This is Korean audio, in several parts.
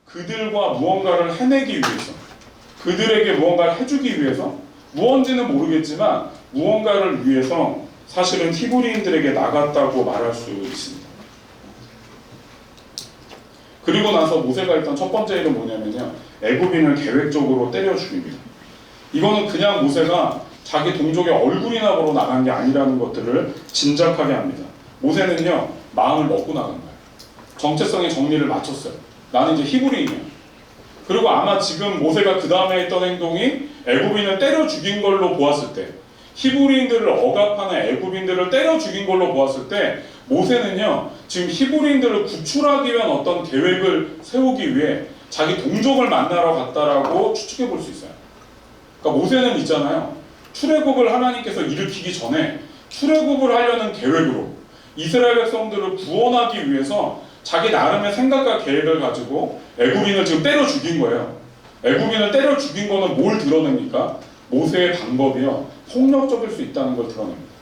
그들과 무언가를 해내기 위해서, 그들에게 무언가를 해주기 위해서, 무언지는 모르겠지만 무언가를 위해서 사실은 히브리인들에게 나갔다고 말할 수 있습니다. 그리고 나서 모세가 일단 첫 번째 일은 뭐냐면요, 애굽인을 계획적으로 때려 죽입니다. 이거는 그냥 모세가 자기 동족의 얼굴이나 보러 나간 게 아니라는 것들을 짐작하게 합니다. 모세는요, 마음을 먹고 나간 거예요. 정체성의 정리를 마쳤어요. 나는 이제 히브리인이야. 그리고 아마 지금 모세가 그 다음에 했던 행동이 애굽인을 때려 죽인 걸로 보았을 때, 히브리인들을 억압하는 애굽인들을 때려 죽인 걸로 보았을 때, 모세는요 지금 히브리인들을 구출하기 위한 어떤 계획을 세우기 위해 자기 동족을 만나러 갔다라고 추측해 볼 수 있어요. 그러니까 모세는 있잖아요, 출애굽을 하나님께서 일으키기 전에 출애굽을 하려는 계획으로 이스라엘 백성들을 구원하기 위해서 자기 나름의 생각과 계획을 가지고 애굽인을 지금 때려 죽인 거예요. 애굽인을 때려 죽인 거는 뭘 드러냅니까? 모세의 방법이요, 폭력적일 수 있다는 걸 드러냅니다.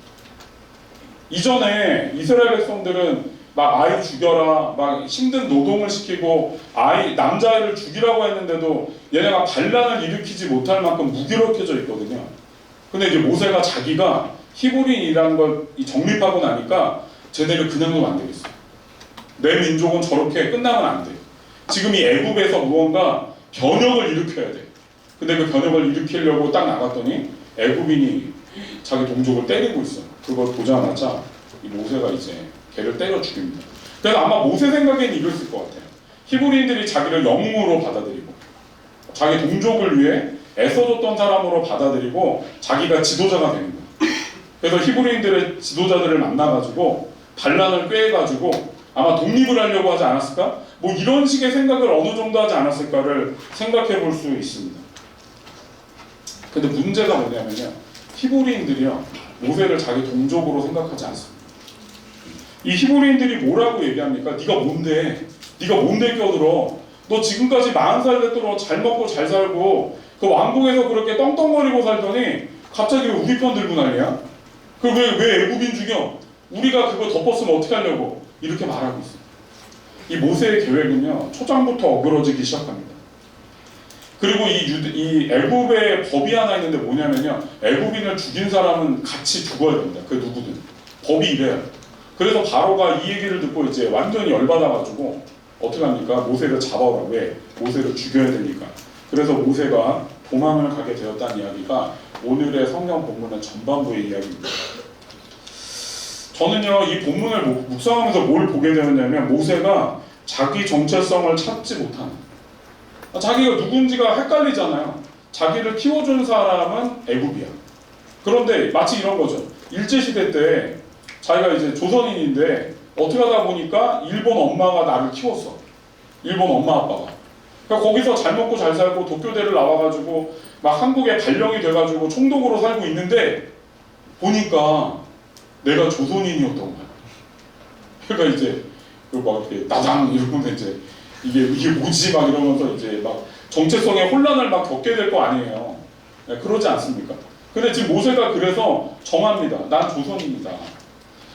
이전에 이스라엘 백성들은 막 아이 죽여라, 막 힘든 노동을 시키고 남자아이를 죽이라고 했는데도 얘네가 반란을 일으키지 못할 만큼 무기력해져 있거든요. 근데 이제 모세가 자기가 히브리인이라는 걸 정립하고 나니까 쟤네를 그냥 두면 안 되겠어. 내 민족은 저렇게 끝나면 안 돼. 지금 이 애굽에서 무언가 변혁을 일으켜야 돼. 근데 그 변혁을 일으키려고 딱 나갔더니 애굽인이 자기 동족을 때리고 있어. 그걸 보자마자 이 모세가 이제 걔를 때려 죽입니다. 그래서 아마 모세 생각에는 이랬을 것 같아요. 히브리인들이 자기를 영웅으로 받아들이고 자기 동족을 위해 애써줬던 사람으로 받아들이고 자기가 지도자가 되는 거예요. 그래서 히브리인들의 지도자들을 만나가지고 반란을 꾀해가지고 아마 독립을 하려고 하지 않았을까? 뭐 이런 식의 생각을 어느 정도 하지 않았을까를 생각해 볼 수 있습니다. 근데 문제가 뭐냐면요, 히브리인들이요 모세를 자기 동족으로 생각하지 않습니다. 이 히브리인들이 뭐라고 얘기합니까? 네가 뭔데? 네가 뭔데 껴들어? 너 지금까지 40살 됐도록 잘 먹고 잘 살고 그 왕궁에서 그렇게 떵떵거리고 살더니 갑자기 왜 우리 편 들고 난리야? 그 왜 애굽인 죽여? 우리가 그거 덮었으면 어떻게 하려고? 이렇게 말하고 있어요. 이 모세의 계획은요 초장부터 어그러지기 시작합니다. 그리고 이 애굽의 법이 하나 있는데 뭐냐면요, 애굽인을 죽인 사람은 같이 죽어야 됩니다. 그 누구든 법이 이래요. 그래서 바로가 이 얘기를 듣고 이제 완전히 열받아가지고 어떻게 합니까? 모세를 잡아오라. 왜? 모세를 죽여야 되니까. 그래서 모세가 도망을 가게 되었다는 이야기가 오늘의 성경 본문의 전반부의 이야기입니다. 저는요 이 본문을 묵상하면서 뭘 보게 되었냐면, 모세가 자기 정체성을 찾지 못하는, 자기가 누군지가 헷갈리잖아요. 자기를 키워준 사람은 애굽이야. 그런데 마치 이런 거죠. 일제시대 때 자기가 이제 조선인인데 어떻게 하다 보니까 일본 엄마가 나를 키웠어. 일본 엄마 아빠가. 그러니까 거기서 잘 먹고 잘 살고 도쿄대를 나와가지고 막 한국에 발령이 돼가지고 총독으로 살고 있는데 보니까 내가 조선인이었던 거야. 그러니까 이제 막 이렇게 나당 이러면 이제 이게 뭐지 막 이러면서 이제 막 정체성의 혼란을 막 겪게 될 거 아니에요. 네, 그러지 않습니까? 근데 지금 모세가 그래서 정합니다. 난 조선인이다.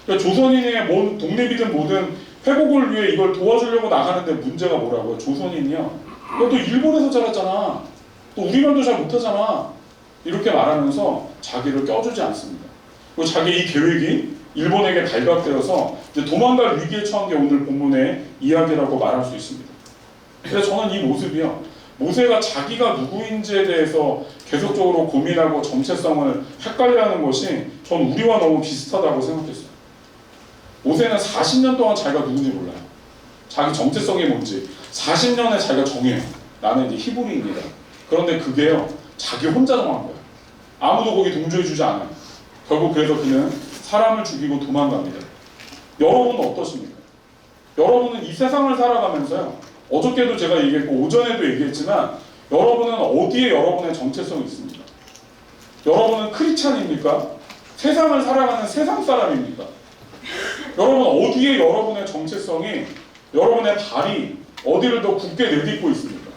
그러니까 조선인의 뭔 독립이든 뭐든 회복을 위해 이걸 도와주려고 나가는데 문제가 뭐라고요? 조선인이요. 너 일본에서 자랐잖아. 또 우리말도 잘 못하잖아. 이렇게 말하면서 자기를 껴주지 않습니다. 그리고 자기 이 계획이 일본에게 발각되어서 이제 도망갈 위기에 처한 게 오늘 본문의 이야기라고 말할 수 있습니다. 그래서 저는 이 모습이요, 모세가 자기가 누구인지에 대해서 계속적으로 고민하고 정체성을 헷갈려하는 것이 전 우리와 너무 비슷하다고 생각했어요. 모세는 40년 동안 자기가 누군지 몰라요. 자기 정체성이 뭔지 40년에 자기가 정해요. 나는 이제 히브리인이다. 그런데 그게요 자기 혼자 정한 거예요. 아무도 거기 동조해주지 않아요. 결국 그래서 그는 사람을 죽이고 도망갑니다. 여러분은 어떠십니까? 여러분은 이 세상을 살아가면서요, 어저께도 제가 얘기했고 오전에도 얘기했지만 여러분은 어디에 여러분의 정체성이 있습니까? 여러분은 크리스찬입니까? 세상을 살아가는 세상 사람입니까? 여러분 어디에 여러분의 정체성이, 여러분의 발이 어디를 더 굳게 내딛고 있습니까?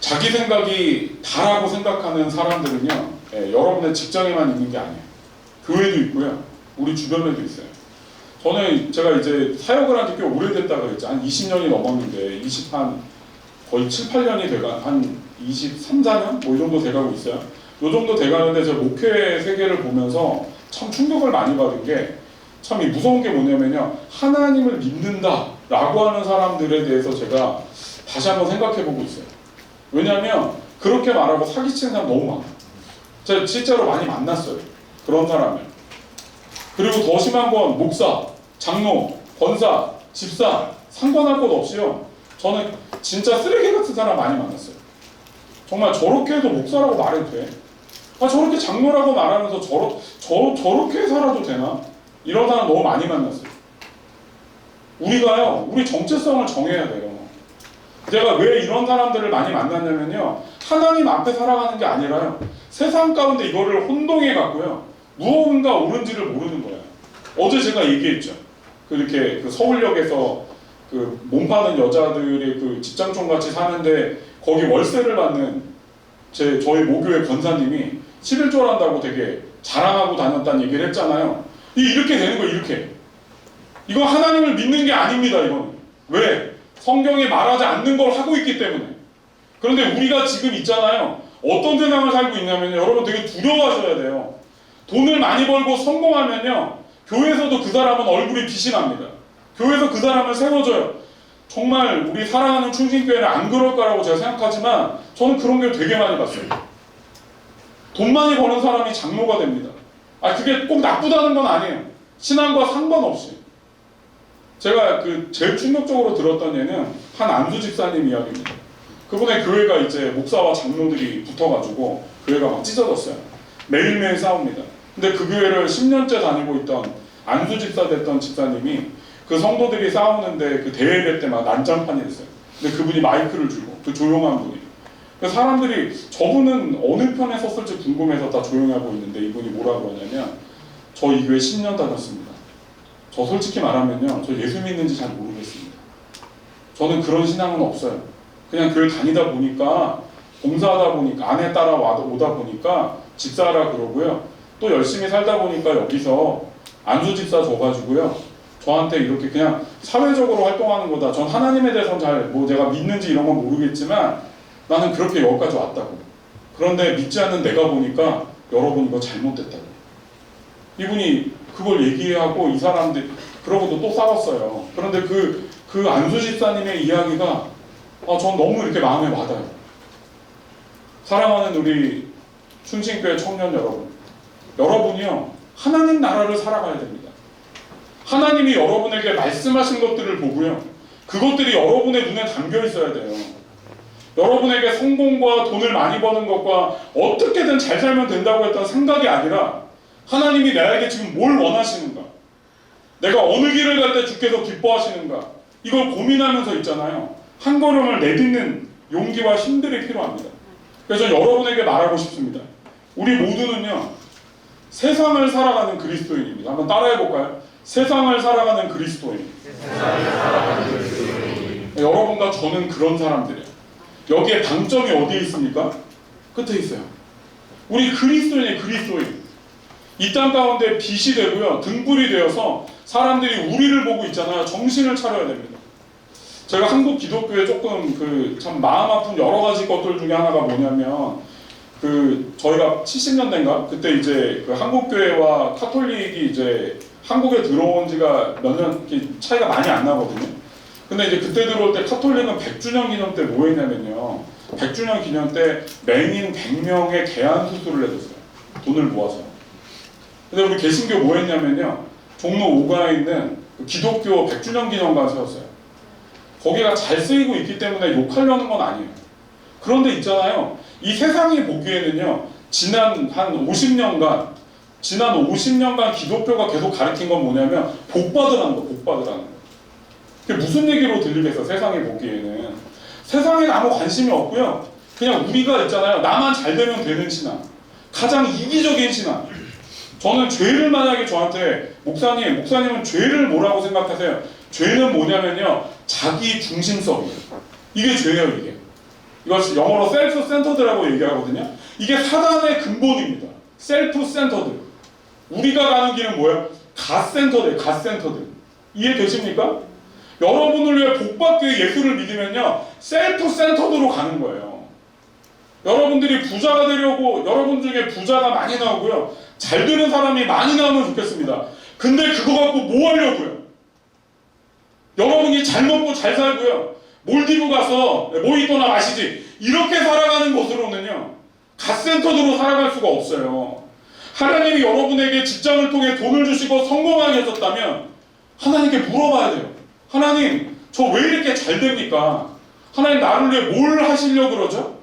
자기 생각이 다라고 생각하는 사람들은요, 여러분의 직장에만 있는 게 아니에요. 교회도 있고요, 우리 주변에도 있어요. 제가 이제 사역을 한 지 꽤 오래됐다고 했죠. 한 20년이 넘었는데, 거의 7, 8년이 한 23, 4년? 뭐 이 정도 돼가고 있어요. 이 정도 돼가는데 제 목회 세계를 보면서 참 충격을 많이 받은 게, 참 이 무서운 게 뭐냐면요, 하나님을 믿는다 라고 하는 사람들에 대해서 제가 다시 한번 생각해 보고 있어요. 왜냐하면 그렇게 말하고 사기치는 사람 너무 많아요. 제가 실제로 많이 만났어요, 그런 사람을. 그리고 더 심한 건 목사, 장로, 권사, 집사 상관할 것 없이요, 저는 진짜 쓰레기 같은 사람 많이 만났어요. 정말 저렇게 해도 목사라고 말해도 돼? 저렇게 장로라고 말하면서 저렇게 살아도 되나? 이런 사람 너무 많이 만났어요. 우리가요, 우리 정체성을 정해야 돼요. 제가 왜 이런 사람들을 많이 만났냐면요, 하나님 앞에 살아가는 게 아니라요, 세상 가운데 이거를 혼동해 갖고요, 무엇인가 옳은지를 모르는 거예요. 어제 제가 얘기했죠. 그렇게 그 서울역에서 그 몸 파는 여자들의 그 직장촌 같이 사는데 거기 월세를 받는 저희 모교의 권사님이 11조를 한다고 되게 자랑하고 다녔다는 얘기를 했잖아요. 이렇게 되는 거예요, 이렇게. 이건 하나님을 믿는 게 아닙니다, 이건. 왜? 성경에 말하지 않는 걸 하고 있기 때문에. 그런데 우리가 지금 있잖아요, 어떤 세상을 살고 있냐면요, 여러분 되게 두려워하셔야 돼요. 돈을 많이 벌고 성공하면요, 교회에서도 그 사람은 얼굴이 빛이 납니다. 교회에서 그 사람을 세워줘요. 정말 우리 사랑하는 충신교회는 안 그럴 거라고 제가 생각하지만 저는 그런 게 되게 많이 봤어요. 돈 많이 버는 사람이 장로가 됩니다. 그게 꼭 나쁘다는 건 아니에요. 신앙과 상관없이. 제가 제일 충격적으로 들었던 예는 한 안수 집사님 이야기입니다. 그분의 교회가 이제 목사와 장로들이 붙어가지고 교회가 막 찢어졌어요. 매일매일 싸웁니다. 근데 그 교회를 10년째 다니고 있던 안수 집사 됐던 집사님이 그 성도들이 싸우는데 그 대회를 때 막 난장판이 됐어요. 근데 그분이 마이크를 주고, 그 조용한 분이. 사람들이 저분은 어느 편에 섰을지 궁금해서 다 조용하고 있는데 이분이 뭐라고 하냐면, 저 이 교회 10년 다녔습니다. 저 솔직히 말하면요, 저 예수 믿는지 잘 모르겠습니다. 저는 그런 신앙은 없어요. 그냥 교회 다니다 보니까, 봉사하다 보니까, 아내 따라 오다 보니까 집사하라 그러고요, 또 열심히 살다 보니까 여기서 안수 집사 줘가지고요, 저한테 이렇게 그냥 사회적으로 활동하는 거다. 전 하나님에 대해서는 제가 믿는지 이런 건 모르겠지만 나는 그렇게 여기까지 왔다고. 그런데 믿지 않는 내가 보니까 여러분 이거 잘못됐다고. 이분이 그걸 얘기하고 이 사람들 그러고도 또 싸웠어요. 그런데 그 안수 집사님의 이야기가 전 너무 이렇게 마음에 와닿아요. 사랑하는 우리 충신교회 청년 여러분, 여러분이요, 하나님 나라를 살아가야 됩니다. 하나님이 여러분에게 말씀하신 것들을 보고요, 그것들이 여러분의 눈에 담겨 있어야 돼요. 여러분에게 성공과 돈을 많이 버는 것과 어떻게든 잘 살면 된다고 했던 생각이 아니라, 하나님이 나에게 지금 뭘 원하시는가, 내가 어느 길을 갈 때 주께서 기뻐하시는가, 이걸 고민하면서 있잖아요. 한 걸음을 내딛는 용기와 힘들이 필요합니다. 그래서 여러분에게 말하고 싶습니다. 우리 모두는요, 세상을 살아가는 그리스도인입니다. 한번 따라해볼까요? 세상을 살아가는 그리스도인. 여러분과 저는 그런 사람들이에요. 여기에 방점이 어디에 있습니까? 끝에 있어요. 우리 그리스도인이에요, 그리스도인. 이 땅 가운데 빛이 되고요, 등불이 되어서 사람들이 우리를 보고 있잖아요. 정신을 차려야 됩니다. 제가 한국 기독교에 조금 참 마음 아픈 여러 가지 것들 중에 하나가 뭐냐면, 저희가 70년대인가? 그때 이제 한국교회와 카톨릭이 이제 한국에 들어온 지가 몇 년 차이가 많이 안 나거든요. 근데 이제 그때 들어올 때 카톨릭은 100주년 기념 때 뭐 했냐면요, 100주년 기념 때 맹인 100명의 개안 수술을 해줬어요. 돈을 모아서. 근데 우리 개신교 뭐 했냐면요, 종로 5가에 있는 기독교 100주년 기념관 세웠어요. 거기가 잘 쓰이고 있기 때문에 욕하려는 건 아니에요. 그런데 있잖아요, 이 세상이 보기에는요, 지난 50년간 기독교가 계속 가르친 건 뭐냐면 복 받으라는 거, 복 받으라는 거. 그게 무슨 얘기로 들리겠어, 세상이 보기에는. 세상에 아무 관심이 없고요, 그냥 우리가 있잖아요, 나만 잘 되면 되는 신앙, 가장 이기적인 신앙. 저는 죄를 만약에 저한테 목사님은 죄를 뭐라고 생각하세요? 죄는 뭐냐면요, 자기 중심성이에요. 이게 죄예요, 이게. 이걸 영어로 셀프 센터드라고 얘기하거든요. 이게 사단의 근본입니다. 셀프 센터드. 우리가 가는 길은 뭐예요? 갓 센터드예요. 갓 센터드. 이해되십니까? 여러분을 위해 복받기 위해 예수를 믿으면요, 셀프 센터드로 가는 거예요. 여러분들이 부자가 되려고, 여러분 중에 부자가 많이 나오고요, 잘 되는 사람이 많이 나오면 좋겠습니다. 근데 그거 갖고 뭐 하려고요? 여러분이 잘 먹고 잘 살고요, 몰디브 가서 모히또나 마시지, 이렇게 살아가는 것으로는요, 갓센터드로 살아갈 수가 없어요. 하나님이 여러분에게 직장을 통해 돈을 주시고 성공하게 하셨다면 하나님께 물어봐야 돼요. 하나님, 저 왜 이렇게 잘 됩니까? 하나님, 나를 위해 뭘 하시려고 그러죠?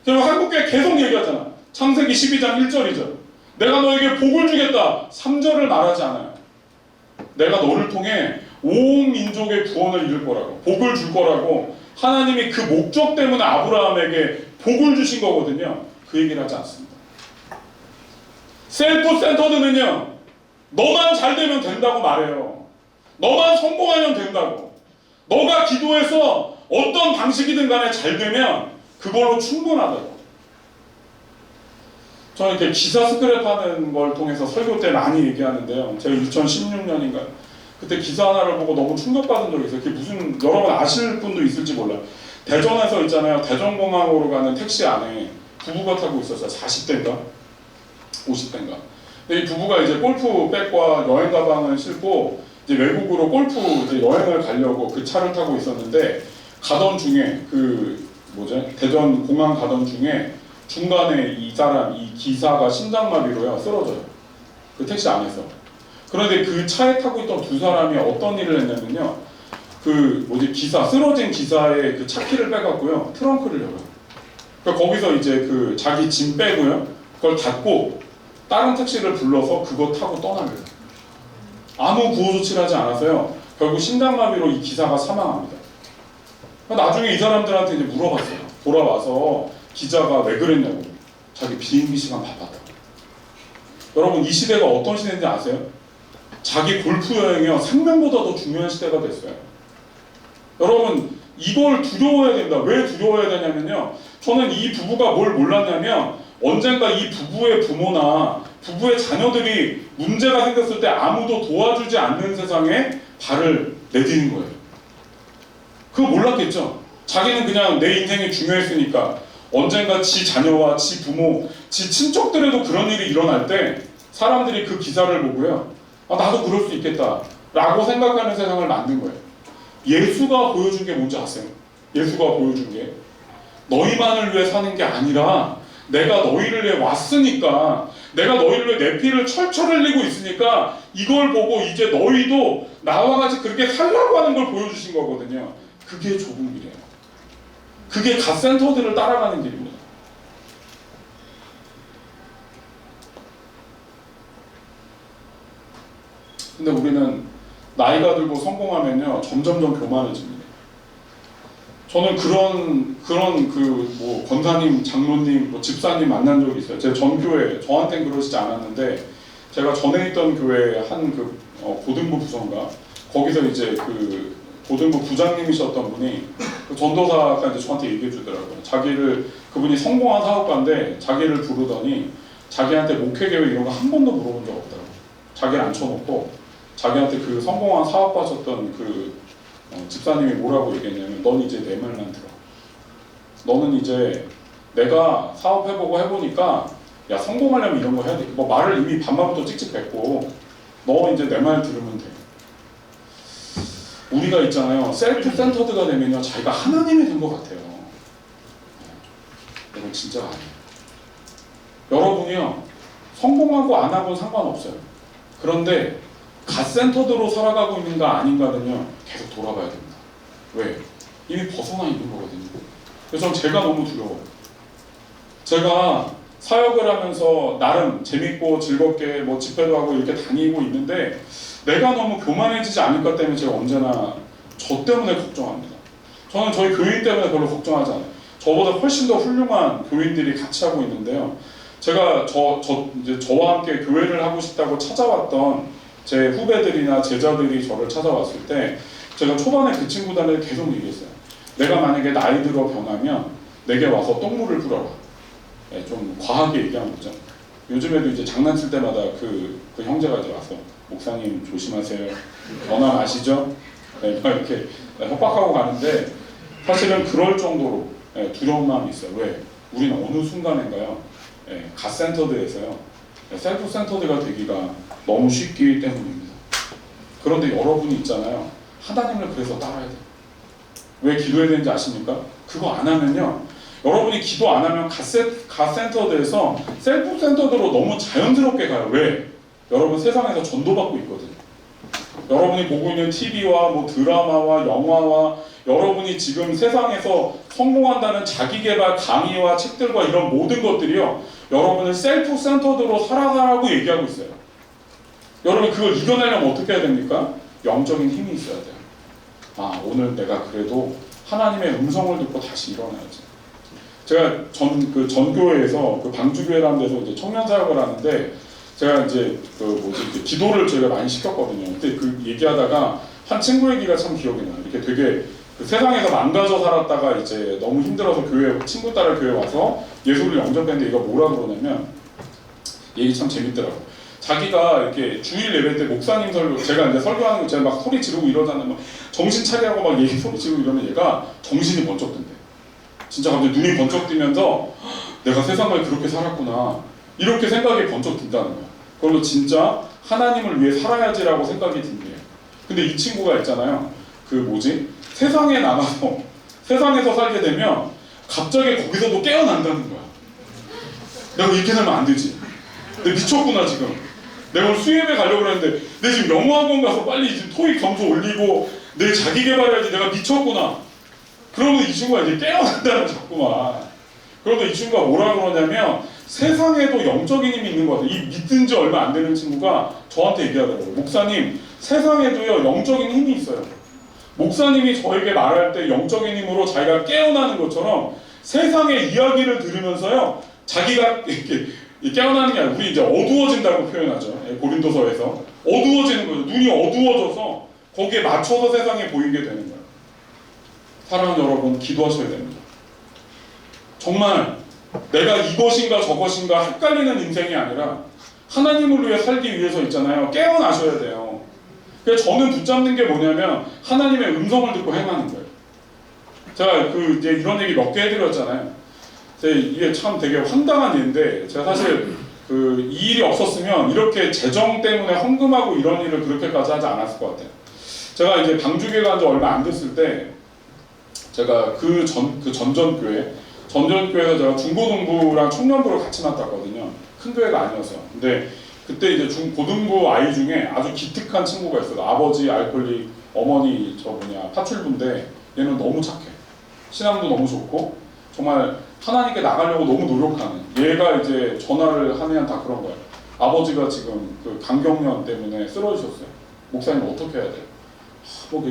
그리고 한국교회 계속 얘기하잖아. 창세기 12장 1절이죠. 내가 너에게 복을 주겠다. 3절을 말하지 않아요. 내가 너를 통해 온 민족의 구원을 이룰 거라고, 복을 줄 거라고, 하나님이 그 목적 때문에 아브라함에게 복을 주신 거거든요. 그 얘기를 하지 않습니다. 셀프 센터드는요, 너만 잘 되면 된다고 말해요. 너만 성공하면 된다고. 너가 기도해서 어떤 방식이든 간에 잘 되면 그걸로 충분하다고. 저는 이렇게 기사 스크랩 하는 걸 통해서 설교 때 많이 얘기하는데요. 제가 2016년인가요? 그때 기사 하나를 보고 너무 충격받은 적이 있어요. 그게 무슨, 여러분 아실 분도 있을지 몰라요. 대전에서 있잖아요. 대전공항으로 가는 택시 안에 부부가 타고 있었어요. 40대인가? 50대인가? 근데 이 부부가 이제 골프백과 여행 가방을 싣고 이제 외국으로 골프 이제 여행을 가려고 그 차를 타고 있었는데, 가던 중에 대전 공항 가던 중에 중간에 이 기사가 심장마비로요 쓰러져요. 그 택시 안에서. 그런데 그 차에 타고 있던 두 사람이 어떤 일을 했냐면요, 쓰러진 기사의 그 차키를 빼갖고요, 트렁크를 열어요. 그러니까 거기서 이제 그 자기 짐 빼고요, 그걸 닫고 다른 택시를 불러서 그거 타고 떠나요. 아무 구호 조치를 하지 않아서요, 결국 심장마비로 이 기사가 사망합니다. 나중에 이 사람들한테 이제 물어봤어요. 돌아와서 기자가 왜 그랬냐고. 자기 비행기 시간 바빴다고. 여러분, 이 시대가 어떤 시대인지 아세요? 자기 골프 여행이요, 생명보다 더 중요한 시대가 됐어요. 여러분, 이걸 두려워해야 된다. 왜 두려워해야 되냐면요, 저는 이 부부가 뭘 몰랐냐면, 언젠가 이 부부의 부모나 부부의 자녀들이 문제가 생겼을 때 아무도 도와주지 않는 세상에 발을 내디는 거예요. 그거 몰랐겠죠? 자기는 그냥 내 인생이 중요했으니까 언젠가 지 자녀와 지 부모, 지 친척들에도 그런 일이 일어날 때 사람들이 그 기사를 보고요, 나도 그럴 수 있겠다 라고 생각하는 세상을 만든 거예요. 예수가 보여준 게 뭔지 아세요? 예수가 보여준 게 너희만을 위해 사는 게 아니라 내가 너희를 위해 왔으니까, 내가 너희를 위해 내 피를 철철 흘리고 있으니까 이걸 보고 이제 너희도 나와 같이 그렇게 살라고 하는 걸 보여주신 거거든요. 그게 좁은 길이에요. 그게 갓센터들을 따라가는 길입니다. 근데 우리는 나이가 들고 성공하면요, 점점점 교만해집니다. 저는 그런 권사님, 장로님, 집사님 만난 적이 있어요. 제 전교회, 저한테는 그러시지 않았는데, 제가 전에 있던 교회 한 고등부 부서인가, 거기서 이제 그 고등부 부장님이셨던 분이, 그 전도사가 이제 저한테 얘기해 주더라고요. 그분이 성공한 사업가인데 자기를 부르더니 자기한테 목회 계획 이런 거 한 번도 물어본 적 없더라고요. 자기를 앉혀놓고 자기한테 그 성공한 사업하셨던 집사님이 뭐라고 얘기했냐면, 넌 이제 내 말만 들어. 너는 이제 내가 사업해보고 해보니까, 야, 성공하려면 이런 거 해야 돼. 말을 이미 반말부터 찍찍 뱉고, 너 이제 내 말 들으면 돼. 우리가 있잖아요, 셀프 센터드가 되면요, 자기가 하나님이 된 것 같아요. 이건 진짜 아니에요. 여러분이요, 성공하고 안 하고는 상관없어요. 그런데 갓센터드로 살아가고 있는가 아닌가는요, 계속 돌아봐야 됩니다. 왜? 이미 벗어나 있는 거거든요. 그래서 제가 너무 두려워요. 제가 사역을 하면서 나름 재밌고 즐겁게 집회도 하고 이렇게 다니고 있는데, 내가 너무 교만해지지 않을까 때문에 제가 언제나 저 때문에 걱정합니다. 저는 저희 교인 때문에 별로 걱정하지 않아요. 저보다 훨씬 더 훌륭한 교인들이 같이 하고 있는데요. 제가 이제 저와 함께 교회를 하고 싶다고 찾아왔던 제 후배들이나 제자들이 저를 찾아왔을 때, 제가 초반에 그 친구들한테 계속 얘기했어요. 내가 만약에 나이 들어 변하면 내게 와서 똥물을 뿌려라. 네, 좀 과하게 얘기하는 거죠. 요즘에도 이제 장난칠 때마다 그 형제가 이제 와서 목사님 조심하세요. 전화 아시죠? 네, 막 이렇게 협박하고 가는데 사실은 그럴 정도로 두려운 마음이 있어요. 왜? 우리는 어느 순간인가요? 갓센터드에서요. 셀프 센터드가 되기가 너무 쉽기 때문입니다. 그런데 여러분이 있잖아요. 하나님을 그래서 따라야 돼요. 왜 기도해야 되는지 아십니까? 그거 안 하면요. 여러분이 기도 안 하면 갓센터드에서 셀프 센터드로 너무 자연스럽게 가요. 왜? 여러분 세상에서 전도받고 있거든요. 여러분이 보고 있는 TV와 뭐 드라마와 영화와 여러분이 지금 세상에서 성공한다는 자기계발 강의와 책들과 이런 모든 것들이요. 여러분을 셀프 센터드로 살아가라고 얘기하고 있어요. 여러분 그걸 이겨내려면 어떻게 해야 됩니까? 영적인 힘이 있어야 돼요. 아, 오늘 내가 그래도 하나님의 음성을 듣고 다시 일어나야지. 제가 전교회에서 그 방주교회라는 데서 이제 청년 사역을 하는데 제가 이제 이제 기도를 제가 많이 시켰거든요. 그때 그 얘기하다가 한 친구 얘기가 참 기억이 나요. 이렇게 되게 그 세상에서 망가져 살았다가 이제 너무 힘들어서 친구 따라 교회 와서 예수를 영접했는데 얘가 뭐라 그러냐면 얘기 참 재밌더라고. 자기가 이렇게 주일 예배 때 목사님 설교, 제가 이제 설교하는 거 제가 막 소리 지르고 이러잖아요. 막 정신 차리라고 막 얘기 소리 지르고 이러면 얘가 정신이 번쩍 든대. 진짜 갑자기 눈이 번쩍 뜨면서 내가 세상을 그렇게 살았구나 이렇게 생각이 번쩍 든다는 거야. 그걸로 진짜 하나님을 위해 살아야지라고 생각이 든대요. 근데 이 친구가 있잖아요. 세상에 나가서 세상에서 살게 되면 갑자기 거기서도 깨어난다는 거야. 내가 이렇게 살면 안 되지. 내가 미쳤구나 지금. 내가 오늘 수예배 가려고 그랬는데 내 지금 영어학원 가서 빨리 지금 토익 점수 올리고 내 자기 개발해야지. 내가 미쳤구나. 그러면 이 친구가 이제 깨어난다는 자꾸만. 그런데 이 친구가 뭐라 그러냐면 세상에도 영적인 힘이 있는 것 같아요. 이 믿은 지 얼마 안 되는 친구가 저한테 얘기하더라고요. 목사님, 세상에도요 영적인 힘이 있어요. 목사님이 저에게 말할 때 영적인 힘으로 자기가 깨어나는 것처럼 세상의 이야기를 들으면서요 자기가 이렇게 깨어나는 게 아니라 우리 이제 어두워진다고 표현하죠. 고린도서에서 어두워지는 거죠. 눈이 어두워져서 거기에 맞춰서 세상에 보이게 되는 거예요. 사랑하는 여러분, 기도하셔야 됩니다. 정말 내가 이것인가 저것인가 헷갈리는 인생이 아니라 하나님을 위해 살기 위해서 있잖아요. 깨어나셔야 돼요. 그래서 저는 붙잡는 게 뭐냐면 하나님의 음성을 듣고 행하는 거예요. 제가 이제 이런 얘기 몇 개 해드렸잖아요. 이게 참 되게 황당한 일인데 제가 사실 이 일이 없었으면 이렇게 재정 때문에 헌금하고 이런 일을 그렇게까지 하지 않았을 것 같아요. 제가 이제 방주교회 간 지 얼마 안 됐을 때 제가 전전교회에서 제가 중고등부랑 청년부를 같이 맡았거든요. 큰 교회가 아니어서. 근데 그때 이제 고등부 아이 중에 아주 기특한 친구가 있어요. 아버지 알코올릭, 어머니 파출부인데 얘는 너무 착해. 신앙도 너무 좋고 정말 하나님께 나가려고 너무 노력하는. 얘가 이제 전화를 하면 다 그런 거예요. 아버지가 지금 그 간경련 때문에 쓰러지셨어요. 목사님 어떻게 해야 돼요?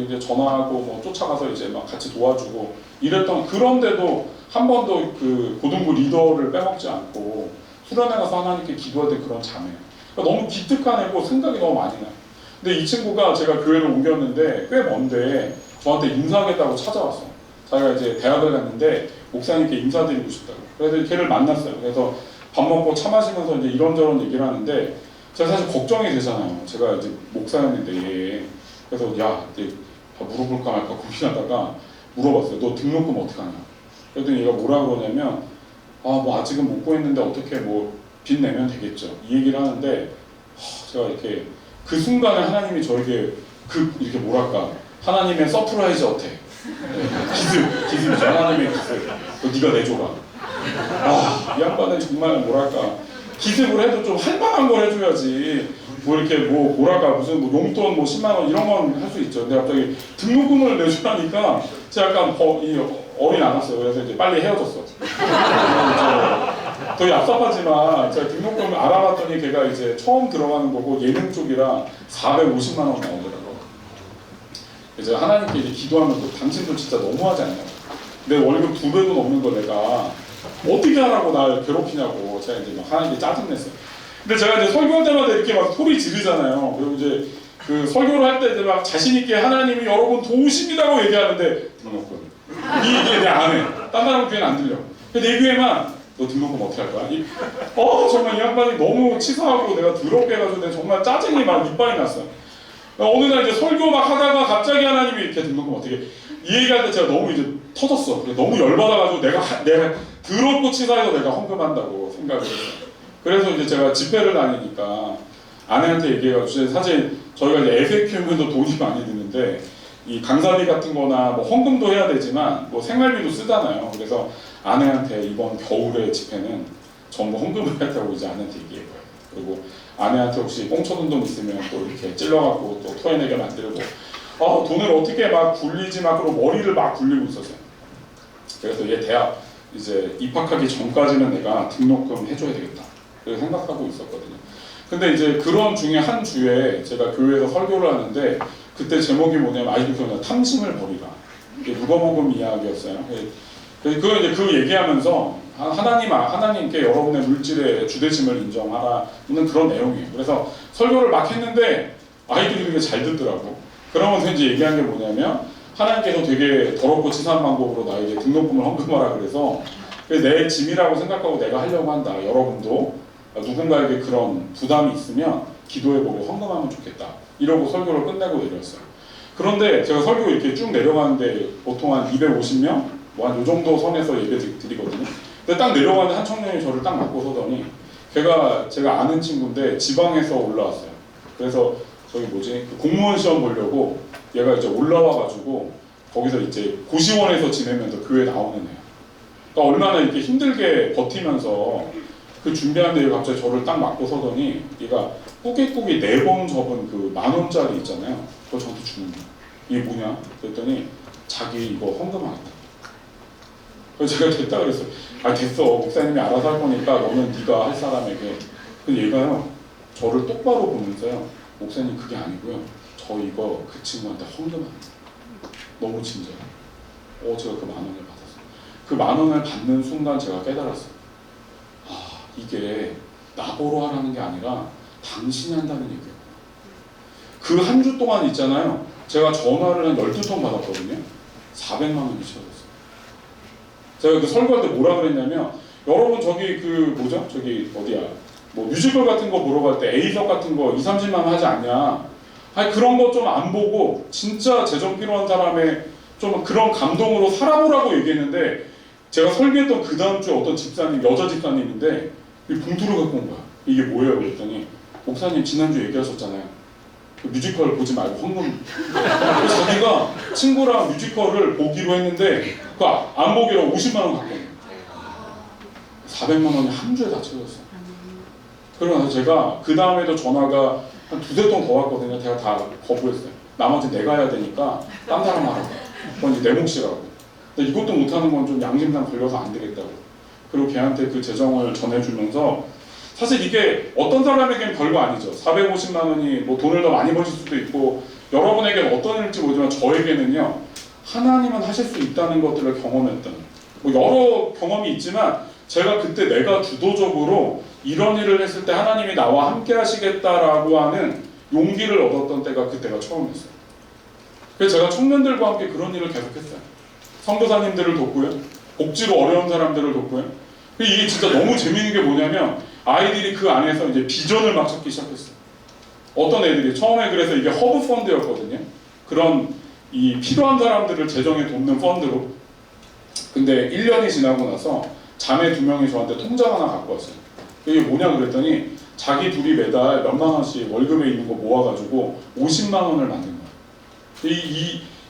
이제 전화하고 쫓아가서 이제 막 같이 도와주고 이랬던. 그런데도 한 번도 그 고등부 리더를 빼먹지 않고 수련회 가서 하나님께 기도할 때 그런 자매. 그러니까 너무 기특한 애고 생각이 너무 많이 나요. 근데 이 친구가 제가 교회를 옮겼는데 꽤 먼데 저한테 인사하겠다고 찾아왔어. 자기가 이제 대학을 갔는데 목사님께 인사드리고 싶다고. 그래서 걔를 만났어요. 그래서 밥 먹고 차 마시면서 이제 이런저런 얘기를 하는데 제가 사실 걱정이 되잖아요. 제가 이제 목사였는데 얘. 그래서 이제 물어볼까 말까 고민하다가 물어봤어요. 너 등록금 어떻게 하냐? 그랬더니 얘가 뭐라 그러냐면 아직은 못 구했는데 어떻게 빚 내면 되겠죠. 이 얘기를 하는데 제가 이렇게 그 순간에 하나님이 저에게 이렇게 하나님의 서프라이즈 어택. 기습이죠. 하나님의 기습. 네가 내줘라. 이 양반은 정말 기습을 해도 좀 할만한 걸 해줘야지. 무슨 용돈 10만 원 이런 건 할 수 있죠. 근데 갑자기 등록금을 내주라니까 제가 약간 어리 나갔어요. 그래서 이제 빨리 헤어졌어. 더 얍삽하지만 제가 등록금을 알아봤더니 걔가 이제 처음 들어가는 거고 예능 쪽이라 450만 원 나오더라고. 이제 하나님께 이제 기도하면서 당신도 진짜 너무하지 않냐. 내 월급 2배도 넘는 거 내가 어떻게 하라고 날 괴롭히냐고 제가 이제 하나님께 짜증냈어요. 근데 제가 이제 설교할 때마다 이렇게 막 소리 지르잖아요. 그리고 이제 설교를 할 때 이제 막 자신있게 하나님이 여러분 도우십니다고 얘기하는데 등록금 이게 내 안에. 딴 사람 귀에는 안 들려. 근데 내 귀에만 너 등록금 어떻게 할 거야? 정말 이 양반이 너무 치사하고 내가 더럽게 해가지고 내가 정말 짜증이 막 이빨이 났어요. 어느 날 이제 설교 막 하다가 갑자기 하나님이 이렇게 등록금 어떻게 이 얘기할 때 제가 너무 이제 터졌어. 너무 열받아가지고 내가 더럽고 치사해서 내가 헌금한다고 생각을 했어요. 그래서 이제 제가 집회를 다니니까 아내한테 얘기해가지고 사실 저희가 이제 애새 키우면서 돈이 많이 드는데 이 강사비 같은 거나 뭐 헌금도 해야 되지만 뭐 생활비도 쓰잖아요. 그래서 아내한테 이번 겨울에 집회는 전부 헌금을 했다고 이제 아내한테 얘기해요. 그리고 아내한테 혹시 꽁쳐둔 돈 있으면 또 이렇게 찔러갖고 또 토해내게 만들고 돈을 어떻게 막 굴리지 막 그러고 머리를 막 굴리고 있었어요. 그래서 얘 대학 이제 입학하기 전까지는 내가 등록금 해줘야 되겠다 그렇게 생각하고 있었거든요. 근데 이제 그런 중에 한 주에 제가 교회에서 설교를 하는데 그때 제목이 뭐냐면 아직도 기억나요. 탐심을 버리라. 이게 누가복음 이야기였어요. 그래서 이제 그 얘기하면서 하나님께 여러분의 물질의 주대심을 인정하라는 그런 내용이에요. 그래서 설교를 막 했는데 아이들이 되게 잘 듣더라고. 그러면서 이제 얘기한 게 뭐냐면 하나님께서 되게 더럽고 치사한 방법으로 나에게 등록금을 헌금하라 그래서 내 짐이라고 생각하고 내가 하려고 한다. 여러분도 누군가에게 그런 부담이 있으면 기도해보고 헌금하면 좋겠다. 이러고 설교를 끝내고 내렸어요. 그런데 제가 설교 이렇게 쭉 내려가는데 보통 한 250명? 뭐 한 요 정도 선에서 예배 드리거든요. 근데 딱 내려가는데 한 청년이 저를 딱 맞고 서더니 제가 아는 친구인데 지방에서 올라왔어요. 그래서 저기 그 공무원 시험 보려고 얘가 이제 올라와가지고 거기서 이제 고시원에서 지내면서 교회 나오는 애야. 그러니까 얼마나 이렇게 힘들게 버티면서 그 준비하는데 얘가 갑자기 저를 딱 맞고 서더니 얘가 꾸깃꾸깃 4번 접은 그 10,000원짜리 있잖아요. 그거 저한테 주는 거야. 이게 뭐냐? 그랬더니 자기 이거 헌금하겠다. 그래서 제가 됐다 그랬어요. 됐어. 목사님이 알아서 할 거니까 너는 네가 할 사람에게. 근데 얘가요. 저를 똑바로 보면서요. 목사님 그게 아니고요. 저 이거 그 친구한테 헌금합니다. 너무 친절해요. 제가 그 10,000원을 받았어요. 그 10,000원을 받는 순간 제가 깨달았어요. 이게 나보러 하라는 게 아니라 당신이 한다는 얘기예요. 그 한 주 동안 있잖아요. 제가 전화를 한 12통 받았거든요. 400만 원이 채워졌어요. 제가 그 설교할 때 뭐라 그랬냐면 여러분 저기 저기 어디야 뭐 뮤지컬 같은 거 보러 갈 때 A석 같은 거 2,30만 원 하지 않냐. 그런 거 좀 안 보고 진짜 재정 필요한 사람의 좀 그런 감동으로 살아보라고 얘기했는데 제가 설교했던 그 다음 주에 어떤 집사님, 여자 집사님인데 이 봉투를 갖고 온 거야. 이게 뭐예요? 그랬더니 목사님 지난주 얘기하셨잖아요. 그 뮤지컬 보지 말고 헌금. 그래서 자기가 친구랑 뮤지컬을 보기로 했는데 그 안 보기로 50만 원 갖고 온 거야. 400만 원이 한 주에 다 채워졌어요. 그러면서 제가 그 다음에도 전화가 한 2~3통 더 왔거든요. 제가 다 거부했어요. 나머지 내가 해야 되니까 딴 사람 하라고. 그건 이제 내 몫이라고. 근데 이것도 못하는 건 좀 양심상 걸려서 안 되겠다고. 그리고 걔한테 그 재정을 전해주면서 사실 이게 어떤 사람에겐 별거 아니죠. 450만 원이 뭐 돈을 더 많이 버실 수도 있고 여러분에게는 어떤 일인지 모르지만 저에게는요. 하나님은 하실 수 있다는 것들을 경험했던 뭐 여러 경험이 있지만 제가 그때 내가 주도적으로 이런 일을 했을 때 하나님이 나와 함께 하시겠다라고 하는 용기를 얻었던 때가 그때가 처음이었어요. 그래서 제가 청년들과 함께 그런 일을 계속했어요. 선교사님들을 돕고요. 복지로 어려운 사람들을 돕고요. 이게 진짜 너무 재밌는 게 뭐냐면 아이들이 그 안에서 이제 비전을 막 찾기 시작했어요. 어떤 애들이 처음에 그래서 이게 허브 펀드였거든요. 그런 이 필요한 사람들을 재정에 돕는 펀드로. 근데 1년이 지나고 나서 자매 2명이 저한테 통장 하나 갖고 왔어요. 이게 뭐냐 그랬더니 자기 둘이 매달 몇만 원씩 월급에 있는 거 모아가지고 50만 원을 만든 거예요.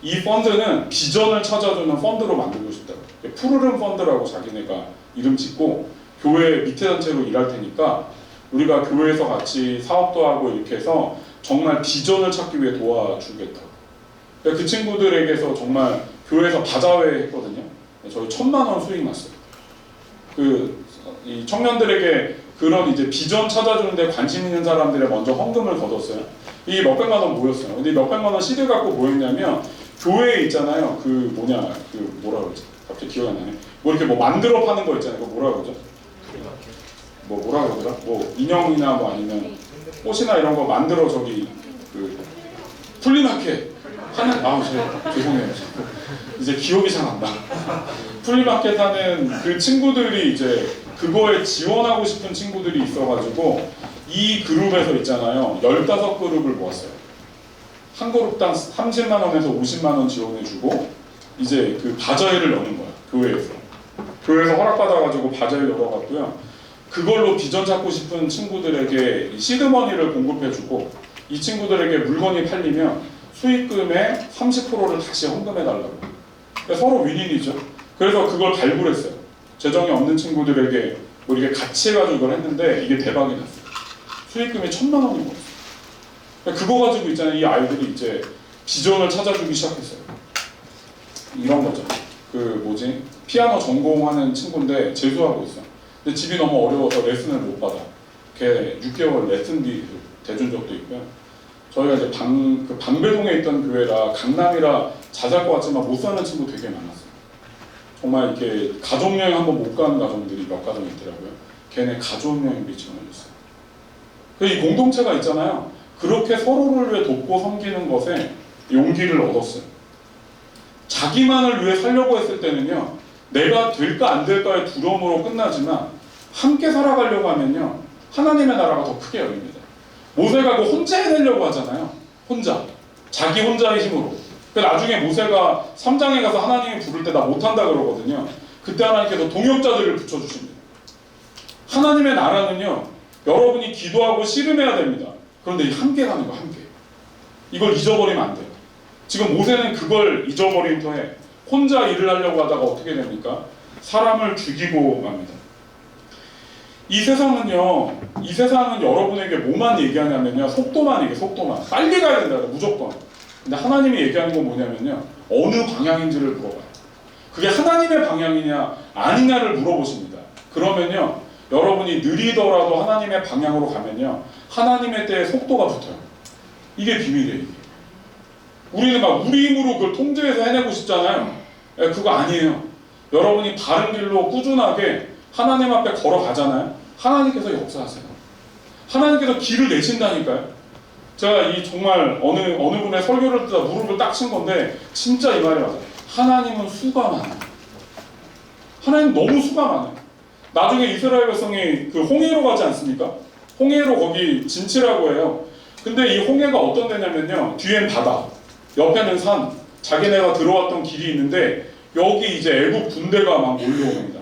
이 펀드는 비전을 찾아주는 펀드로 만들고 싶다고. 푸르른 펀드라고 자기네가 이름 짓고 교회 밑에 단체로 일할 테니까 우리가 교회에서 같이 사업도 하고 이렇게 해서 정말 비전을 찾기 위해 도와주겠다고. 그 친구들에게서 정말 교회에서 바자회 했거든요. 저희 1,000만 원 수익 났어요. 이 청년들에게 그런 이제 비전 찾아주는데 관심 있는 사람들에 먼저 헌금을 걷었어요. 이게 몇백만 원 모였어요. 근데 몇백만 원 시대 갖고 뭐였냐면 교회에 있잖아요. 뭐라 그러지? 갑자기 기억이 안 나네. 뭐 이렇게 뭐 만들어 파는 거 있잖아요. 그거 뭐라 그러죠? 뭐라 그러더라? 뭐 인형이나 뭐 아니면 꽃이나 이런 거 만들어 저기 플리마켓 하는 죄송해요. 이제 기억이 잘 안 나. 플리마켓 하는 그 친구들이 이제 그거에 지원하고 싶은 친구들이 있어가지고 이 그룹에서 있잖아요. 15그룹을 모았어요. 한 그룹당 30만 원에서 50만 원 지원해주고 이제 그 바자회를 여는 거야. 교회에서. 교회에서 허락받아가지고 바자회를 열어갔고요. 그걸로 비전 찾고 싶은 친구들에게 시드머니를 공급해주고 이 친구들에게 물건이 팔리면 수익금의 30%를 다시 헌금해달라고. 그러니까 서로 윈윈이죠. 그래서 그걸 발굴했어요. 재정이 없는 친구들에게 뭐 이렇게 같이 해가지고 이걸 했는데 이게 대박이 났어요. 수익금이 1,000만 원이 먹었어요. 그러니까 그거 가지고 있잖아요. 이 아이들이 이제 비전을 찾아주기 시작했어요. 이런 거죠. 그 뭐지? 피아노 전공하는 친구인데 재수하고 있어. 근데 집이 너무 어려워서 레슨을 못 받아. 걔 6개월 레슨비 대준 적도 있고요. 저희가 이제 방배동에 있던 교회라 강남이라 잘 살 것 같지만 못 사는 친구 되게 많았어요. 정말 이렇게 가족여행 한번 못 가는 가정들이 몇 가정 있더라고요. 걔네 가족여행비 지원해줬어요. 이 공동체가 있잖아요. 그렇게 서로를 위해 돕고 섬기는 것에 용기를 얻었어요. 자기만을 위해 살려고 했을 때는요. 내가 될까 안 될까의 두려움으로 끝나지만 함께 살아가려고 하면요. 하나님의 나라가 더 크게 열립니다. 모세가 그 혼자 해내려고 하잖아요. 혼자. 자기 혼자의 힘으로. 나중에 모세가 3장에 가서 하나님이 부를 때 나 못한다 그러거든요. 그때 하나님께서 동역자들을 붙여주십니다. 하나님의 나라는요. 여러분이 기도하고 씨름해야 됩니다. 그런데 함께 가는 거 함께. 이걸 잊어버리면 안 돼요. 지금 모세는 그걸 잊어버린 터에 혼자 일을 하려고 하다가 어떻게 됩니까? 사람을 죽이고 맙니다. 이 세상은 여러분에게 뭐만 얘기하냐면요. 속도만 얘기해, 속도만. 빨리 가야 된다, 무조건. 근데 하나님이 얘기하는 건 뭐냐면요. 어느 방향인지를 물어봐요. 그게 하나님의 방향이냐, 아니냐를 물어보십니다. 그러면요. 여러분이 느리더라도 하나님의 방향으로 가면요. 하나님의 때에 속도가 붙어요. 이게 비밀이에요, 이게. 우리는 막 우리 힘으로 그걸 통제해서 해내고 싶잖아요. 그거 아니에요. 여러분이 바른 길로 꾸준하게 하나님 앞에 걸어가잖아요. 하나님께서 역사하세요. 하나님께서 길을 내신다니까요. 제가 이 정말 어느 분의 설교를 듣다 무릎을 딱 친 건데 진짜 이 말이 맞아요. 하나님은 수가 많아요. 하나님 너무 수가 많아요. 나중에 이스라엘 백성이 그 홍해로 가지 않습니까? 홍해로 거기 진치라고 해요. 근데 이 홍해가 어떤 데냐면요. 뒤엔 바다, 옆에는 산, 자기네가 들어왔던 길이 있는데 여기 이제 애국 군대가 막 몰려옵니다.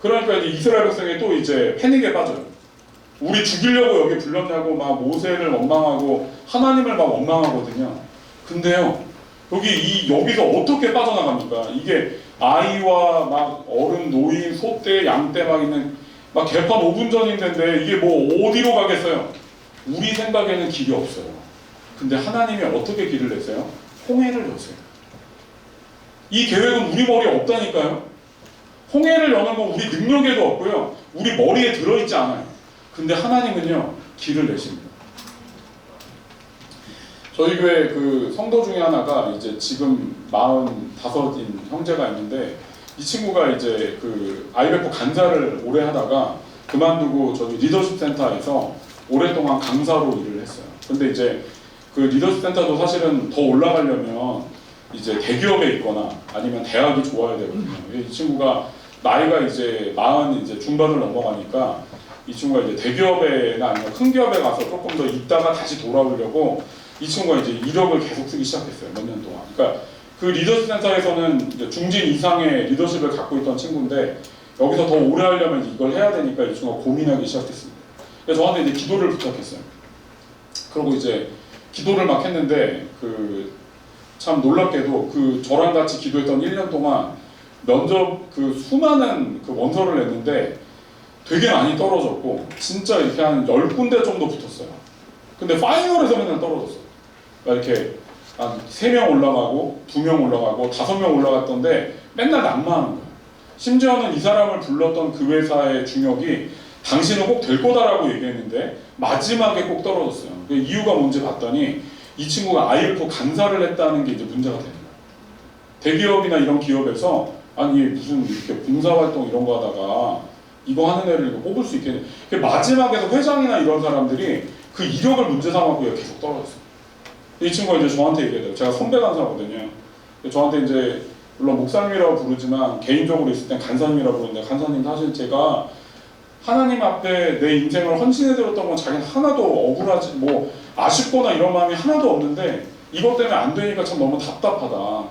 그러니까 이제 이스라엘 백성이 또 이제 패닉에 빠져요. 우리 죽이려고 여기 불렀냐고 막 모세를 원망하고 하나님을 막 원망하거든요. 근데요, 여기서 어떻게 빠져나갑니까? 이게 아이와 막 어른, 노인, 소떼, 양떼 막 있는 막 개판 5분 전인데 이게 뭐 어디로 가겠어요? 우리 생각에는 길이 없어요. 근데 하나님이 어떻게 길을 내세요? 홍해를 여세요. 이 계획은 우리 머리에 없다니까요. 홍해를 여는 건 우리 능력에도 없고요. 우리 머리에 들어있지 않아요. 근데 하나님은요, 길을 내십니다. 저희 교회 그 성도 중에 하나가 이제 지금 45인 형제가 있는데 이 친구가 이제 그 IMF 간사를 오래 하다가 그만두고 저기 리더십 센터에서 오랫동안 강사로 일을 했어요. 근데 이제 그 리더십 센터도 사실은 더 올라가려면 이제 대기업에 있거나 아니면 대학이 좋아야 되거든요. 이 친구가 나이가 이제 40 이제 중반을 넘어가니까 이 친구가 이제 대기업에나 아니면 큰 기업에 가서 조금 더 있다가 다시 돌아오려고 이 친구가 이제 이력을 계속 쓰기 시작했어요. 몇 년 동안. 그러니까 그 리더십 센터에서는 이제 중진 이상의 리더십을 갖고 있던 친구인데 여기서 더 오래 하려면 이걸 해야 되니까 이 친구가 고민하기 시작했습니다. 그래서 저한테 이제 기도를 부탁했어요. 그리고 이제 기도를 막 했는데 참 놀랍게도 저랑 같이 기도했던 1년 동안 면접 수많은 원서를 냈는데 되게 많이 떨어졌고 진짜 이렇게 한 10군데 정도 붙었어요. 근데 파이널에서 맨날 떨어졌어요. 그러니까 이렇게 한 3명 올라가고 2명 올라가고 5명 올라갔던데 맨날 낙마하는 거예요. 심지어는 이 사람을 불렀던 그 회사의 중역이 당신은 꼭 될 거다라고 얘기했는데 마지막에 꼭 떨어졌어요. 그 이유가 뭔지 봤더니 이 친구가 IF 간사를 했다는 게 이제 문제가 되는 거예요. 대기업이나 이런 기업에서 아니 무슨 이렇게 봉사활동 이런 거 하다가 이거 하는 애를 이거 뽑을 수 있겠냐. 마지막에서 회장이나 이런 사람들이 그 이력을 문제 삼았고 계속 떨어졌어요. 이 친구가 이제 저한테 얘기해요. 제가 선배 간사거든요. 저한테 이제 물론 목사님이라고 부르지만 개인적으로 있을 땐 간사님이라고 부르는데, 간사님 사실 제가 하나님 앞에 내 인생을 헌신해드렸던 건 자기는 하나도 억울하지 뭐 아쉽거나 이런 마음이 하나도 없는데 이것 때문에 안 되니까 참 너무 답답하다.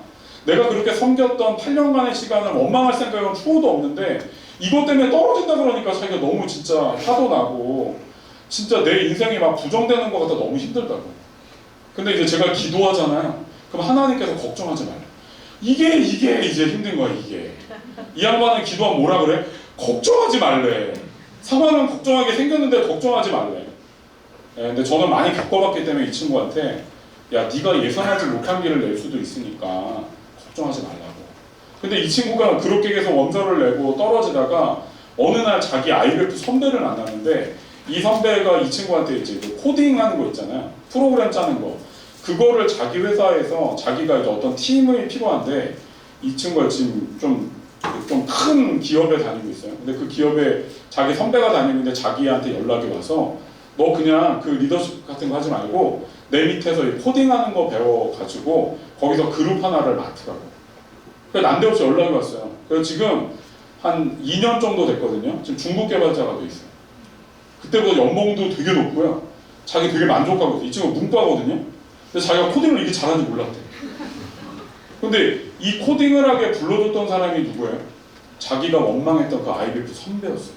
내가 그렇게 섬겼던 8년간의 시간을 원망할 생각은 추호도 없는데 이것 때문에 떨어진다 그러니까 자기가 너무 진짜 화도 나고 진짜 내 인생이 막 부정되는 것 같아 너무 힘들다고. 근데 이제 제가 기도하잖아요. 그럼 하나님께서 걱정하지 말라. 이게 이제 힘든 거야 이게. 이 양반은 기도하면 뭐라 그래? 걱정하지 말래. 상황은 걱정하게 생겼는데 걱정하지 말래. 예, 근데 저는 많이 겪어봤기 때문에 이 친구한테 야 네가 예상하지 못한 길을 낼 수도 있으니까 걱정하지 말라고. 근데 이 친구가 그렇게 계속 원서를 내고 떨어지다가 어느 날 자기 IBF 선배를 만났는데 이 선배가 이 친구한테 이제 그 코딩하는 거 있잖아요. 프로그램 짜는 거. 그거를 자기 회사에서 자기가 이제 어떤 팀이 필요한데 이 친구가 지금 좀 큰 기업에 다니고 있어요. 근데 그 기업에 자기 선배가 다니는데 자기한테 연락이 와서 너 그냥 그 리더십 같은 거 하지 말고 내 밑에서 이 코딩하는 거 배워가지고 거기서 그룹 하나를 맡으라고. 그래서 난데없이 연락이 왔어요. 그래서 지금 한 2년 정도 됐거든요. 지금 중국 개발자가 돼 있어요. 그때보다 연봉도 되게 높고요. 자기 되게 만족하고 있어요. 이 친구 문과거든요. 근데 자기가 코딩을 이렇게 잘하는지 몰랐대. 근데 이 코딩을 하게 불러줬던 사람이 누구예요? 자기가 원망했던 그 IBF 선배였어요.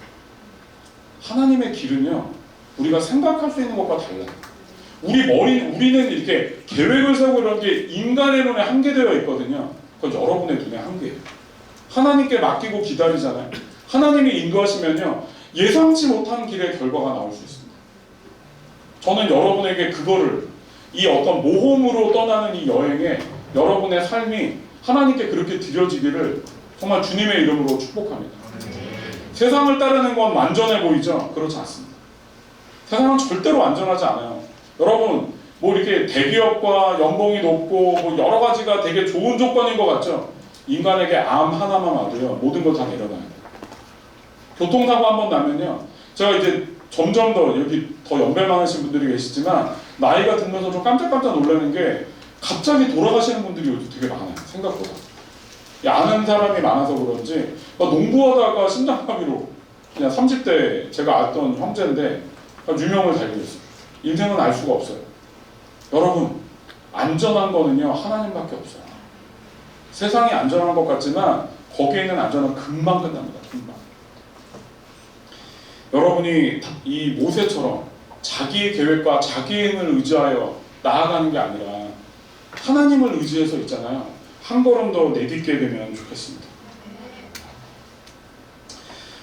하나님의 길은요, 우리가 생각할 수 있는 것과 달라요. 우리는 이렇게 계획을 세우고 이런 게 인간의 눈에 한계되어 있거든요. 그건 여러분의 눈에 한계예요. 하나님께 맡기고 기다리잖아요. 하나님이 인도하시면요, 예상치 못한 길의 결과가 나올 수 있습니다. 저는 여러분에게 그거를 이 어떤 모험으로 떠나는 이 여행에 여러분의 삶이 하나님께 그렇게 드려지기를 정말 주님의 이름으로 축복합니다. 세상을 따르는 건 완전해 보이죠? 그렇지 않습니다. 세상은 절대로 완전하지 않아요. 여러분 뭐 이렇게 대기업과 연봉이 높고 뭐 여러 가지가 되게 좋은 조건인 것 같죠? 인간에게 암 하나만 와도요 모든 걸 다 내려놔야 돼요. 교통사고 한 번 나면요, 제가 이제 점점 더 여기 더 연배 많으신 분들이 계시지만 나이가 들면서 좀 깜짝깜짝 놀라는 게 갑자기 돌아가시는 분들이 요즘 되게 많아요. 생각보다. 아는 사람이 많아서 그런지 농구하다가 심장마비로 그냥 30대 제가 알던 형제인데 유명을 달리고 있어요. 인생은 알 수가 없어요. 여러분 안전한 거는요 하나님밖에 없어요. 세상이 안전한 것 같지만 거기에 있는 안전은 금방 끝납니다. 금방. 여러분이 이 모세처럼 자기의 계획과 자기의 힘을 의지하여 나아가는 게 아니라 하나님을 의지해서 있잖아요. 한 걸음 더 내딛게 되면 좋겠습니다.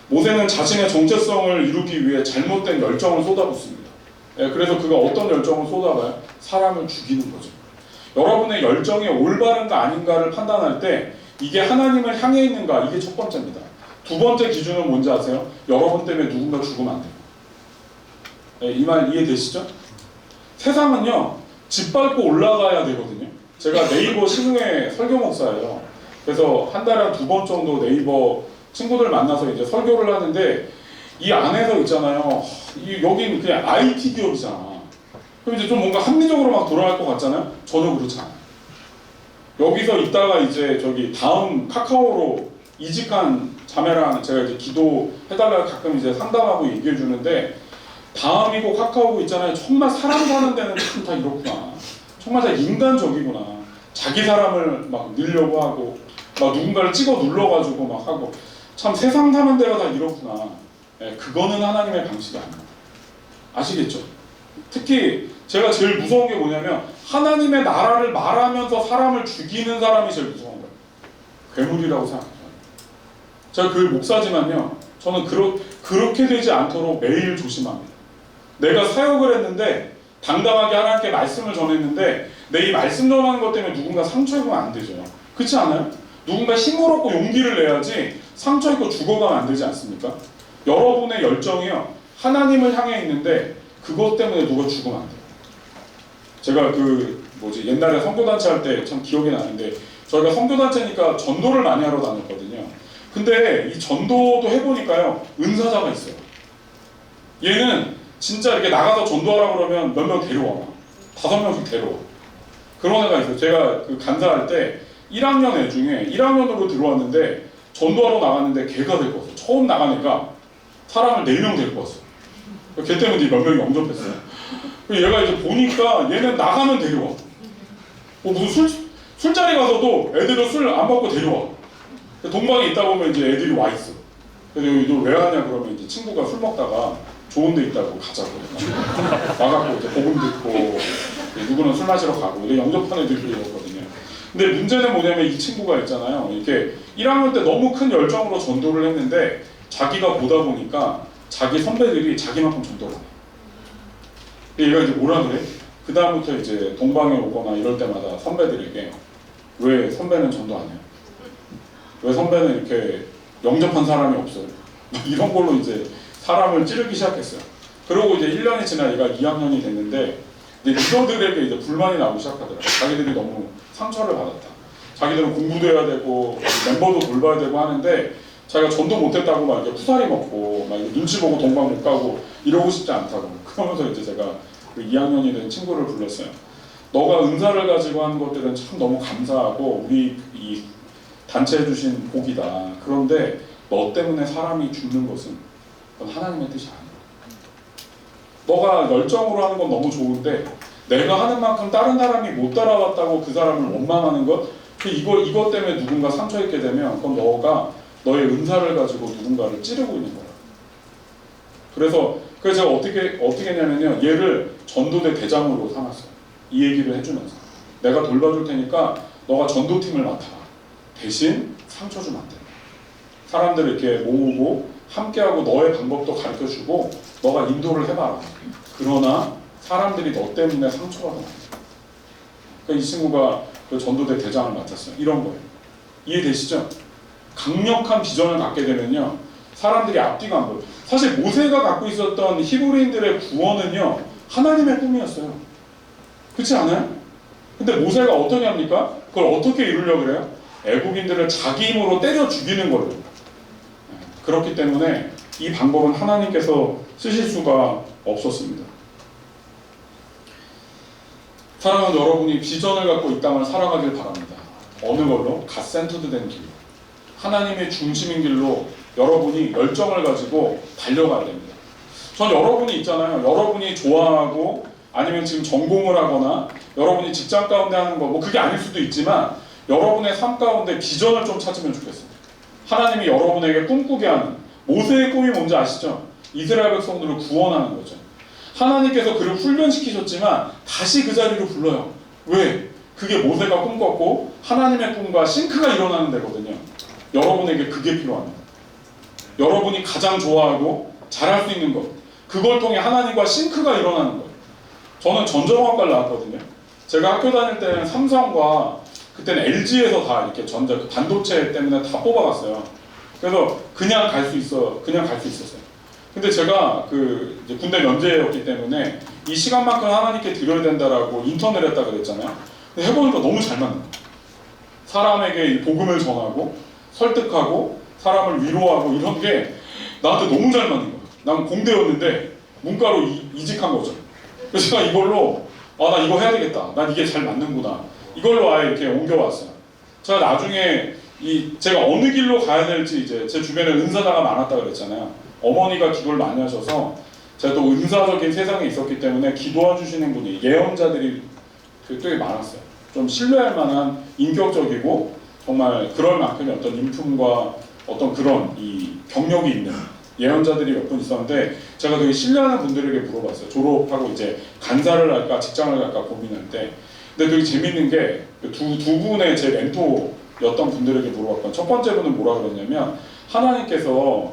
모세는 자신의 정체성을 이루기 위해 잘못된 열정을 쏟아붓습니다. 그래서 그가 어떤 열정을 쏟아봐요? 사람을 죽이는 거죠. 여러분의 열정이 올바른가 아닌가를 판단할 때 이게 하나님을 향해 있는가, 이게 첫 번째입니다. 두 번째 기준은 뭔지 아세요? 여러분 때문에 누군가 죽으면 안 돼요. 이 말 이해되시죠? 세상은요 짓밟고 올라가야 되거든요. 제가 네이버 신흥회 설교 목사예요. 그래서 한 달에 2번 정도 네이버 친구들 만나서 이제 설교를 하는데 이 안에서 있잖아요. 여긴 그냥 IT 기업이잖아. 그럼 이제 좀 뭔가 합리적으로 막 돌아갈 것 같잖아요. 전혀 그렇지 않아요. 여기서 있다가 이제 저기 다음 카카오로 이직한 자매랑 제가 이제 기도해달라고 가끔 이제 상담하고 얘기해 주는데 다음이고 카카오고 있잖아요. 정말 사람 사는 데는 참 다 이렇구나. 정말 다 인간적이구나. 자기 사람을 막 늘려고 하고 막 누군가를 찍어 눌러가지고 막 하고 참 세상 사는 데가 다 이렇구나. 그거는 하나님의 방식이 아닙니다. 아시겠죠? 특히 제가 제일 무서운 게 뭐냐면 하나님의 나라를 말하면서 사람을 죽이는 사람이 제일 무서운 거예요. 괴물이라고 생각해요. 제가 그 목사지만요, 저는 그렇게 되지 않도록 매일 조심합니다. 내가 사역을 했는데 당당하게 하나님께 말씀을 전했는데 내 이 말씀 전하는 것 때문에 누군가 상처 입으면 안 되죠. 그렇지 않아요? 누군가 힘을 얻고 용기를 내야지 상처 입고 죽어가면 안 되지 않습니까? 여러분의 열정이요 하나님을 향해 있는데 그것 때문에 누가 죽으면 안 돼요. 제가 옛날에 선교단체 할 때 참 기억이 나는데 저희가 선교단체니까 전도를 많이 하러 다녔거든요. 근데 이 전도도 해보니까요 은사자가 있어요. 얘는 진짜 이렇게 나가서 전도하라고 그러면 몇 명 데려와. 5명씩 데려와. 그런 애가 있어요. 제가 그 간사할 때 1학년 애 중에 1학년으로 들어왔는데 전도하러 나갔는데 걔가 데리고 왔어. 처음 나간 애가 사람을 4명 데리고 왔어. 걔 때문에 이제 몇 명이 영접했어요. 얘가 이제 보니까 얘는 나가면 데려와. 무슨 술자리 가서도 애들은 술 안 먹고 데려와. 동방에 있다 보면 이제 애들이 와 있어. 그래서 여기 너 왜 하냐 그러면 이제 친구가 술 먹다가 좋은 데 있다고 가자고. 와갖고 이제 복음 듣고 누구는 술 마시러 가고 이제 영접한 애들도 이렇거든요. 근데 문제는 뭐냐면 이 친구가 있잖아요. 이렇게 1학년 때 너무 큰 열정으로 전도를 했는데 자기가 보다 보니까 자기 선배들이 자기만큼 전도를 안 해. 얘가 이제 뭐라 그래? 그 다음부터 이제 동방에 오거나 이럴 때마다 선배들에게 왜 선배는 전도 안 해요? 왜 선배는 이렇게 영접한 사람이 없어요? 이런 걸로 이제 사람을 찌르기 시작했어요. 그러고 이제 1년이 지나 얘가 2학년이 됐는데 이제 리더들에게 이제 불만이 나오기 시작하더라고요. 자기들이 너무 상처를 받았다. 자기들은 공부도 해야 되고 멤버도 돌봐야 되고 하는데 자기가 전도 못했다고 막 이렇게 쿠사리 먹고 막 눈치 보고 동방 못 가고 이러고 싶지 않다고. 그러면서 이제 제가 그 2학년이 된 친구를 불렀어요. 너가 은사를 가지고 하는 것들은 참 너무 감사하고 우리 이 단체해 주신 복이다. 그런데 너 때문에 사람이 죽는 것은 그건 하나님의 뜻이 아니야. 너가 열정으로 하는 건 너무 좋은데 내가 하는 만큼 다른 사람이 못 따라왔다고 그 사람을 원망하는 것, 이것 때문에 누군가 상처 입게 되면 그건 너가 너의 은사를 가지고 누군가를 찌르고 있는 거야. 그래서 제가 어떻게 했냐면요, 얘를 전도대 대장으로 삼았어요. 이 얘기를 해주면서 내가 돌봐줄 테니까 너가 전도팀을 맡아라. 대신 상처 주면 안 돼. 사람들을 이렇게 모으고 함께하고 너의 방법도 가르쳐주고 너가 인도를 해봐라. 그러나 사람들이 너 때문에 상처가 더 많아. 그러니까 이 친구가 그 전도대 대장을 맡았어요. 이런 거예요. 이해되시죠? 강력한 비전을 갖게 되면요, 사람들이 앞뒤가 안 보여요. 사실 모세가 갖고 있었던 히브리인들의 구원은요, 하나님의 꿈이었어요. 그렇지 않아요? 근데 모세가 어떻게 합니까? 그걸 어떻게 이루려고 그래요? 애국인들을 자기 힘으로 때려 죽이는 걸로. 그렇기 때문에 이 방법은 하나님께서 쓰실 수가 없었습니다. 사랑하는 여러분이 비전을 갖고 이 땅을 살아가길 바랍니다. 어느 걸로? 갓센터드 된 길. 하나님의 중심인 길로 여러분이 열정을 가지고 달려가야 됩니다. 전 여러분이 있잖아요. 여러분이 좋아하고 아니면 지금 전공을 하거나 여러분이 직장 가운데 하는 거 뭐 그게 아닐 수도 있지만 여러분의 삶 가운데 비전을 좀 찾으면 좋겠습니다. 하나님이 여러분에게 꿈꾸게 하는 모세의 꿈이 뭔지 아시죠? 이스라엘 백성들을 구원하는 거죠. 하나님께서 그를 훈련시키셨지만 다시 그 자리로 불러요. 왜? 그게 모세가 꿈꿨고 하나님의 꿈과 싱크가 일어나는 데거든요. 여러분에게 그게 필요합니다. 여러분이 가장 좋아하고 잘할 수 있는 것, 그걸 통해 하나님과 싱크가 일어나는 것. 저는 전자공학과를 나왔거든요. 제가 학교 다닐 때는 삼성과 그때는 LG에서 다 이렇게 반도체 때문에 다 뽑아갔어요. 그래서 그냥 갈 수 있었어요. 근데 제가 이제 군대 면제였기 때문에 이 시간만큼 하나님께 드려야 된다라고 인턴을 했다 그랬잖아요. 근데 해보니까 너무 잘 맞는 거예요. 사람에게 이 복음을 전하고 설득하고 사람을 위로하고 이런 게 나한테 너무 잘 맞는 거예요. 난 공대였는데 문과로 이직한 거죠. 그래서 제가 이걸로 나 이거 해야 되겠다. 난 이게 잘 맞는구나. 이걸로 아예 이렇게 옮겨왔어요. 제가 나중에 제가 어느 길로 가야 될지 이제 제 주변에 은사자가 많았다 그랬잖아요. 어머니가 기도를 많이 하셔서 제가 또 은사적인 세상에 있었기 때문에 기도해 주시는 분이 예언자들이 되게 많았어요. 좀 신뢰할 만한 인격적이고 정말 그럴 만큼의 어떤 인품과 어떤 그런 이 경력이 있는 예언자들이 몇 분 있었는데 제가 되게 신뢰하는 분들에게 물어봤어요. 졸업하고 이제 간사를 할까 직장을 갈까 고민할 때. 근데 되게 재밌는 게 두 분의 제 멘토였던 분들에게 물어봤건 첫 번째 분은 뭐라 그랬냐면 하나님께서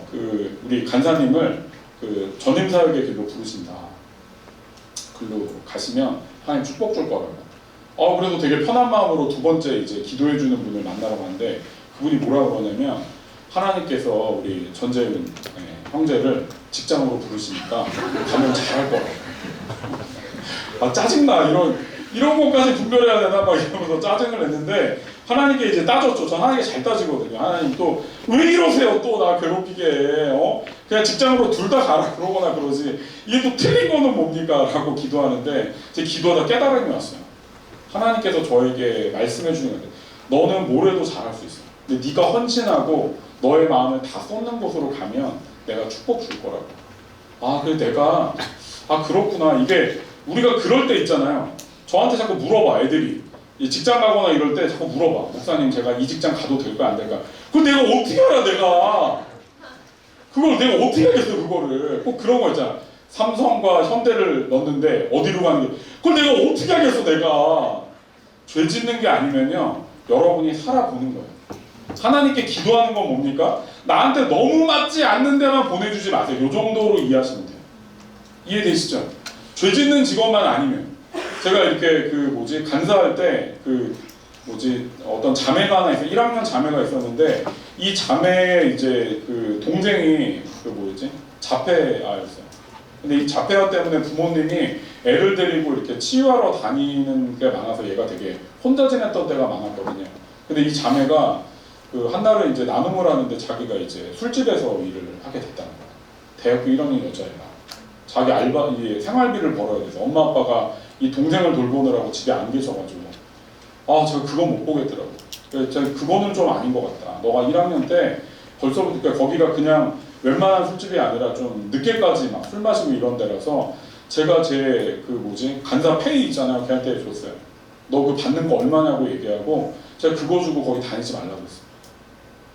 우리 간사님을 전임사역의 길로 부르신다. 글로 가시면 하나님 축복 줄 거라고. 그래도 되게 편한 마음으로 두 번째 이제 기도해 주는 분을 만나러 갔는데 그분이 뭐라 그러냐면 하나님께서 우리 전재윤 형제를 직장으로 부르시니까 가면 잘할 거라고. 짜증나 이런 것까지 분별해야 되나 막 이러면서 짜증을 냈는데 하나님께 이제 따졌죠. 전 하나님께 잘 따지거든요. 하나님 또 왜 이러세요? 또 나 괴롭히게 그냥 직장으로 둘 다 가라 그러거나 그러지 이게 또 틀린 거는 뭡니까? 라고 기도하는데 제 기도하다 깨달음이 왔어요. 하나님께서 저에게 말씀해 주는 건데 너는 뭘 해도 잘할 수 있어. 근데 네가 헌신하고 너의 마음을 다 쏟는 곳으로 가면 내가 축복 줄 거라고. 아, 그래 내가 그렇구나. 이게 우리가 그럴 때 있잖아요. 저한테 자꾸 물어봐 애들이. 이 직장 가거나 이럴 때 자꾸 물어봐. 목사님 제가 이 직장 가도 될까 안 될까? 그걸 내가 어떻게 알아 내가. 그걸 내가 어떻게 알겠어 그거를. 꼭 그런 거 있잖아. 삼성과 현대를 넣는데 어디로 가는 게. 그걸 내가 어떻게 알겠어 내가. 죄 짓는 게 아니면요. 여러분이 살아보는 거예요. 하나님께 기도하는 건 뭡니까? 나한테 너무 맞지 않는 데만 보내주지 마세요. 이 정도로 이해하시면 돼요. 이해되시죠? 죄 짓는 직업만 아니면. 제가 이렇게 간사할 때 어떤 자매가 하나 있어요. 1학년 자매가 있었는데 이 자매의 이제 동생이 자폐아였어요. 근데 이 자폐아 때문에 부모님이 애를 데리고 이렇게 치유하러 다니는 게 많아서 얘가 되게 혼자 지냈던 때가 많았거든요. 근데 이 자매가 한날은 이제 나눔을 하는데 자기가 이제 술집에서 일을 하게 됐다는 거야. 대학교 1학년 여자애가. 자기 생활비를 벌어야 돼서 엄마 아빠가 이 동생을 돌보느라고 집에 안 계셔가지고 제가 그건 못 보겠더라고. 그래서 그거는 좀 아닌 것 같다. 너가 1학년 때 벌써부터 거기가 그냥 웬만한 술집이 아니라 좀 늦게까지 막 술 마시고 이런 데라서 제가 제 간사 페이 있잖아요. 걔한테 줬어요. 너 그거 받는 거 얼마냐고 얘기하고 제가 그거 주고 거기 다니지 말라고 했어요.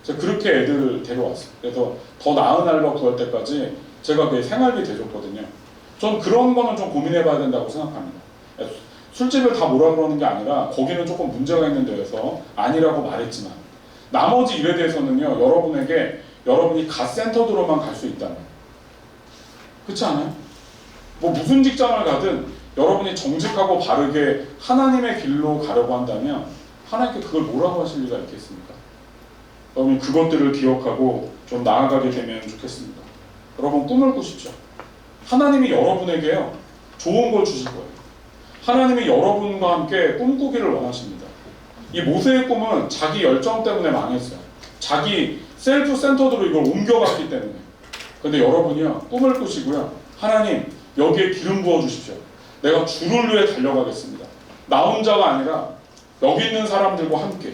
제가 그렇게 애들 데려왔어요. 그래서 더 나은 알바 구할 때까지 제가 그 생활비 대줬거든요. 전 그런 거는 좀 고민해봐야 된다고 생각합니다. 술집을 다 뭐라 그러는 게 아니라 거기는 조금 문제가 있는 데여서 아니라고 말했지만 나머지 일에 대해서는요. 여러분이 갓센터드로만 갈 수 있다면 그렇지 않아요? 뭐 무슨 직장을 가든 여러분이 정직하고 바르게 하나님의 길로 가려고 한다면 하나님께 그걸 뭐라고 하실 리가 있겠습니까? 여러분 그것들을 기억하고 좀 나아가게 되면 좋겠습니다. 여러분 꿈을 꾸십시오. 하나님이 여러분에게요 좋은 걸 주실 거예요. 하나님이 여러분과 함께 꿈꾸기를 원하십니다. 이 모세의 꿈은 자기 열정 때문에 망했어요. 자기 셀프 센터드로 이걸 옮겨갔기 때문에. 근데 여러분이요 꿈을 꾸시고요. 하나님 여기에 기름 부어 주십시오. 내가 주를 위해 달려가겠습니다. 나 혼자가 아니라 여기 있는 사람들과 함께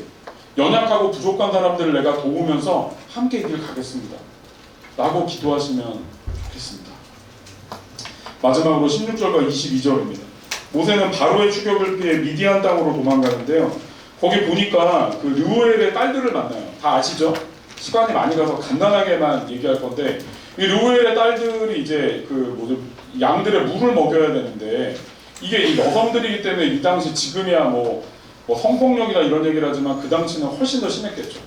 연약하고 부족한 사람들을 내가 도우면서 함께 이 길 가겠습니다. 라고 기도하시면 좋겠습니다. 마지막으로 16절과 22절입니다. 모세는 바로의 추격을 피해 미디안 땅으로 도망가는데요. 거기 보니까 르우엘의 딸들을 만나요. 다 아시죠? 시간이 많이 가서 간단하게만 얘기할 건데 이 르우엘의 딸들이 이제 양들의 물을 먹여야 되는데 이게 이 여성들이기 때문에 이 당시 지금이야 뭐 성폭력이나 이런 얘기를 하지만 그 당시는 훨씬 더 심했겠죠.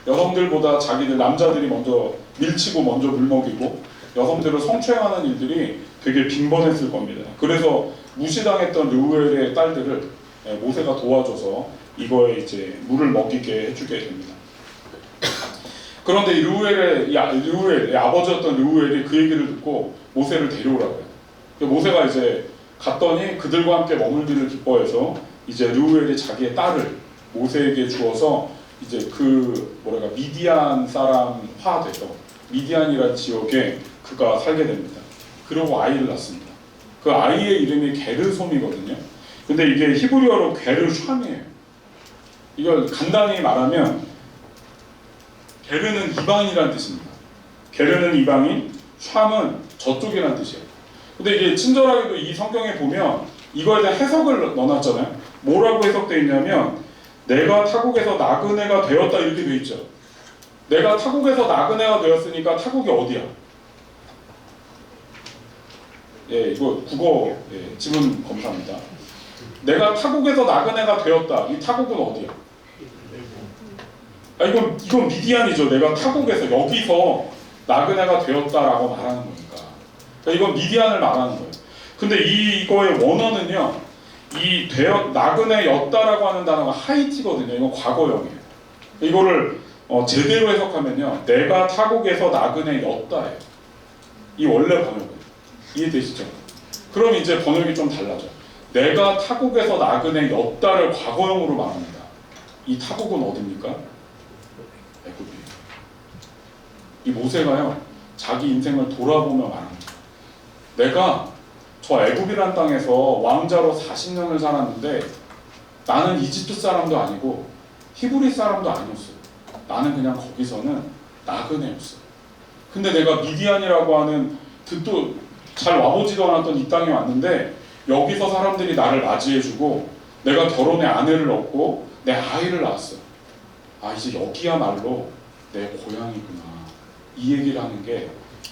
여성들보다 남자들이 먼저 밀치고 먼저 물 먹이고 여성들을 성추행하는 일들이 되게 빈번했을 겁니다. 그래서 무시당했던 르우엘의 딸들을 모세가 도와줘서 이거에 이제 물을 먹이게 해주게 됩니다. 그런데 이 르우엘의 아버지였던 르우엘이 그 얘기를 듣고 모세를 데려오라고 해요. 모세가 이제 갔더니 그들과 함께 머물기를 기뻐해서 이제 르우엘이 자기의 딸을 모세에게 주어서 이제 미디안 사람화 돼서 미디안이라는 지역에 그가 살게 됩니다. 그리고 아이를 낳습니다. 그 아이의 이름이 게르솜이거든요. 근데 이게 히브리어로 게르샴이에요. 이걸 간단히 말하면 게르는 이방인이라는 뜻입니다. 게르는 이방인, 샴은 저쪽이라는 뜻이에요. 근데 이게 친절하게도 이 성경에 보면 이거에 대한 해석을 넣어놨잖아요. 뭐라고 해석되어 있냐면 내가 타국에서 나그네가 되었다 이렇게 되어 있죠. 내가 타국에서 나그네가 되었으니까 타국이 어디야? 이거 국어 지문 검사입니다. 내가 타국에서 나그네가 되었다. 이 타국은 어디야? 이건 미디안이죠. 내가 타국에서 여기서 나그네가 되었다라고 말하는 거니까. 이건 미디안을 말하는 거예요. 근데 이거의 원어는요. 나그네였다라고 하는 단어가 하이티거든요. 이건 과거형이에요. 이거를 제대로 해석하면요. 내가 타국에서 나그네였다예요. 이 원래 번역은. 이해되시죠? 그럼 이제 번역이 좀 달라져. 내가 타국에서 나그네였다를 과거형으로 말합니다. 이 타국은 어디입니까? 애굽이에요. 이 모세가요. 자기 인생을 돌아보며 말합니다. 내가 저 애굽이란 땅에서 왕자로 40년을 살았는데 나는 이집트 사람도 아니고 히브리 사람도 아니었어요. 나는 그냥 거기서는 나그네였어요. 근데 내가 미디안이라고 하는 듣도 잘 와보지도 않았던 이 땅에 왔는데 여기서 사람들이 나를 맞이해주고 내가 결혼에 아내를 얻고 내 아이를 낳았어요. 아, 이제 여기야말로 내 고향이구나. 이 얘기를 하는 게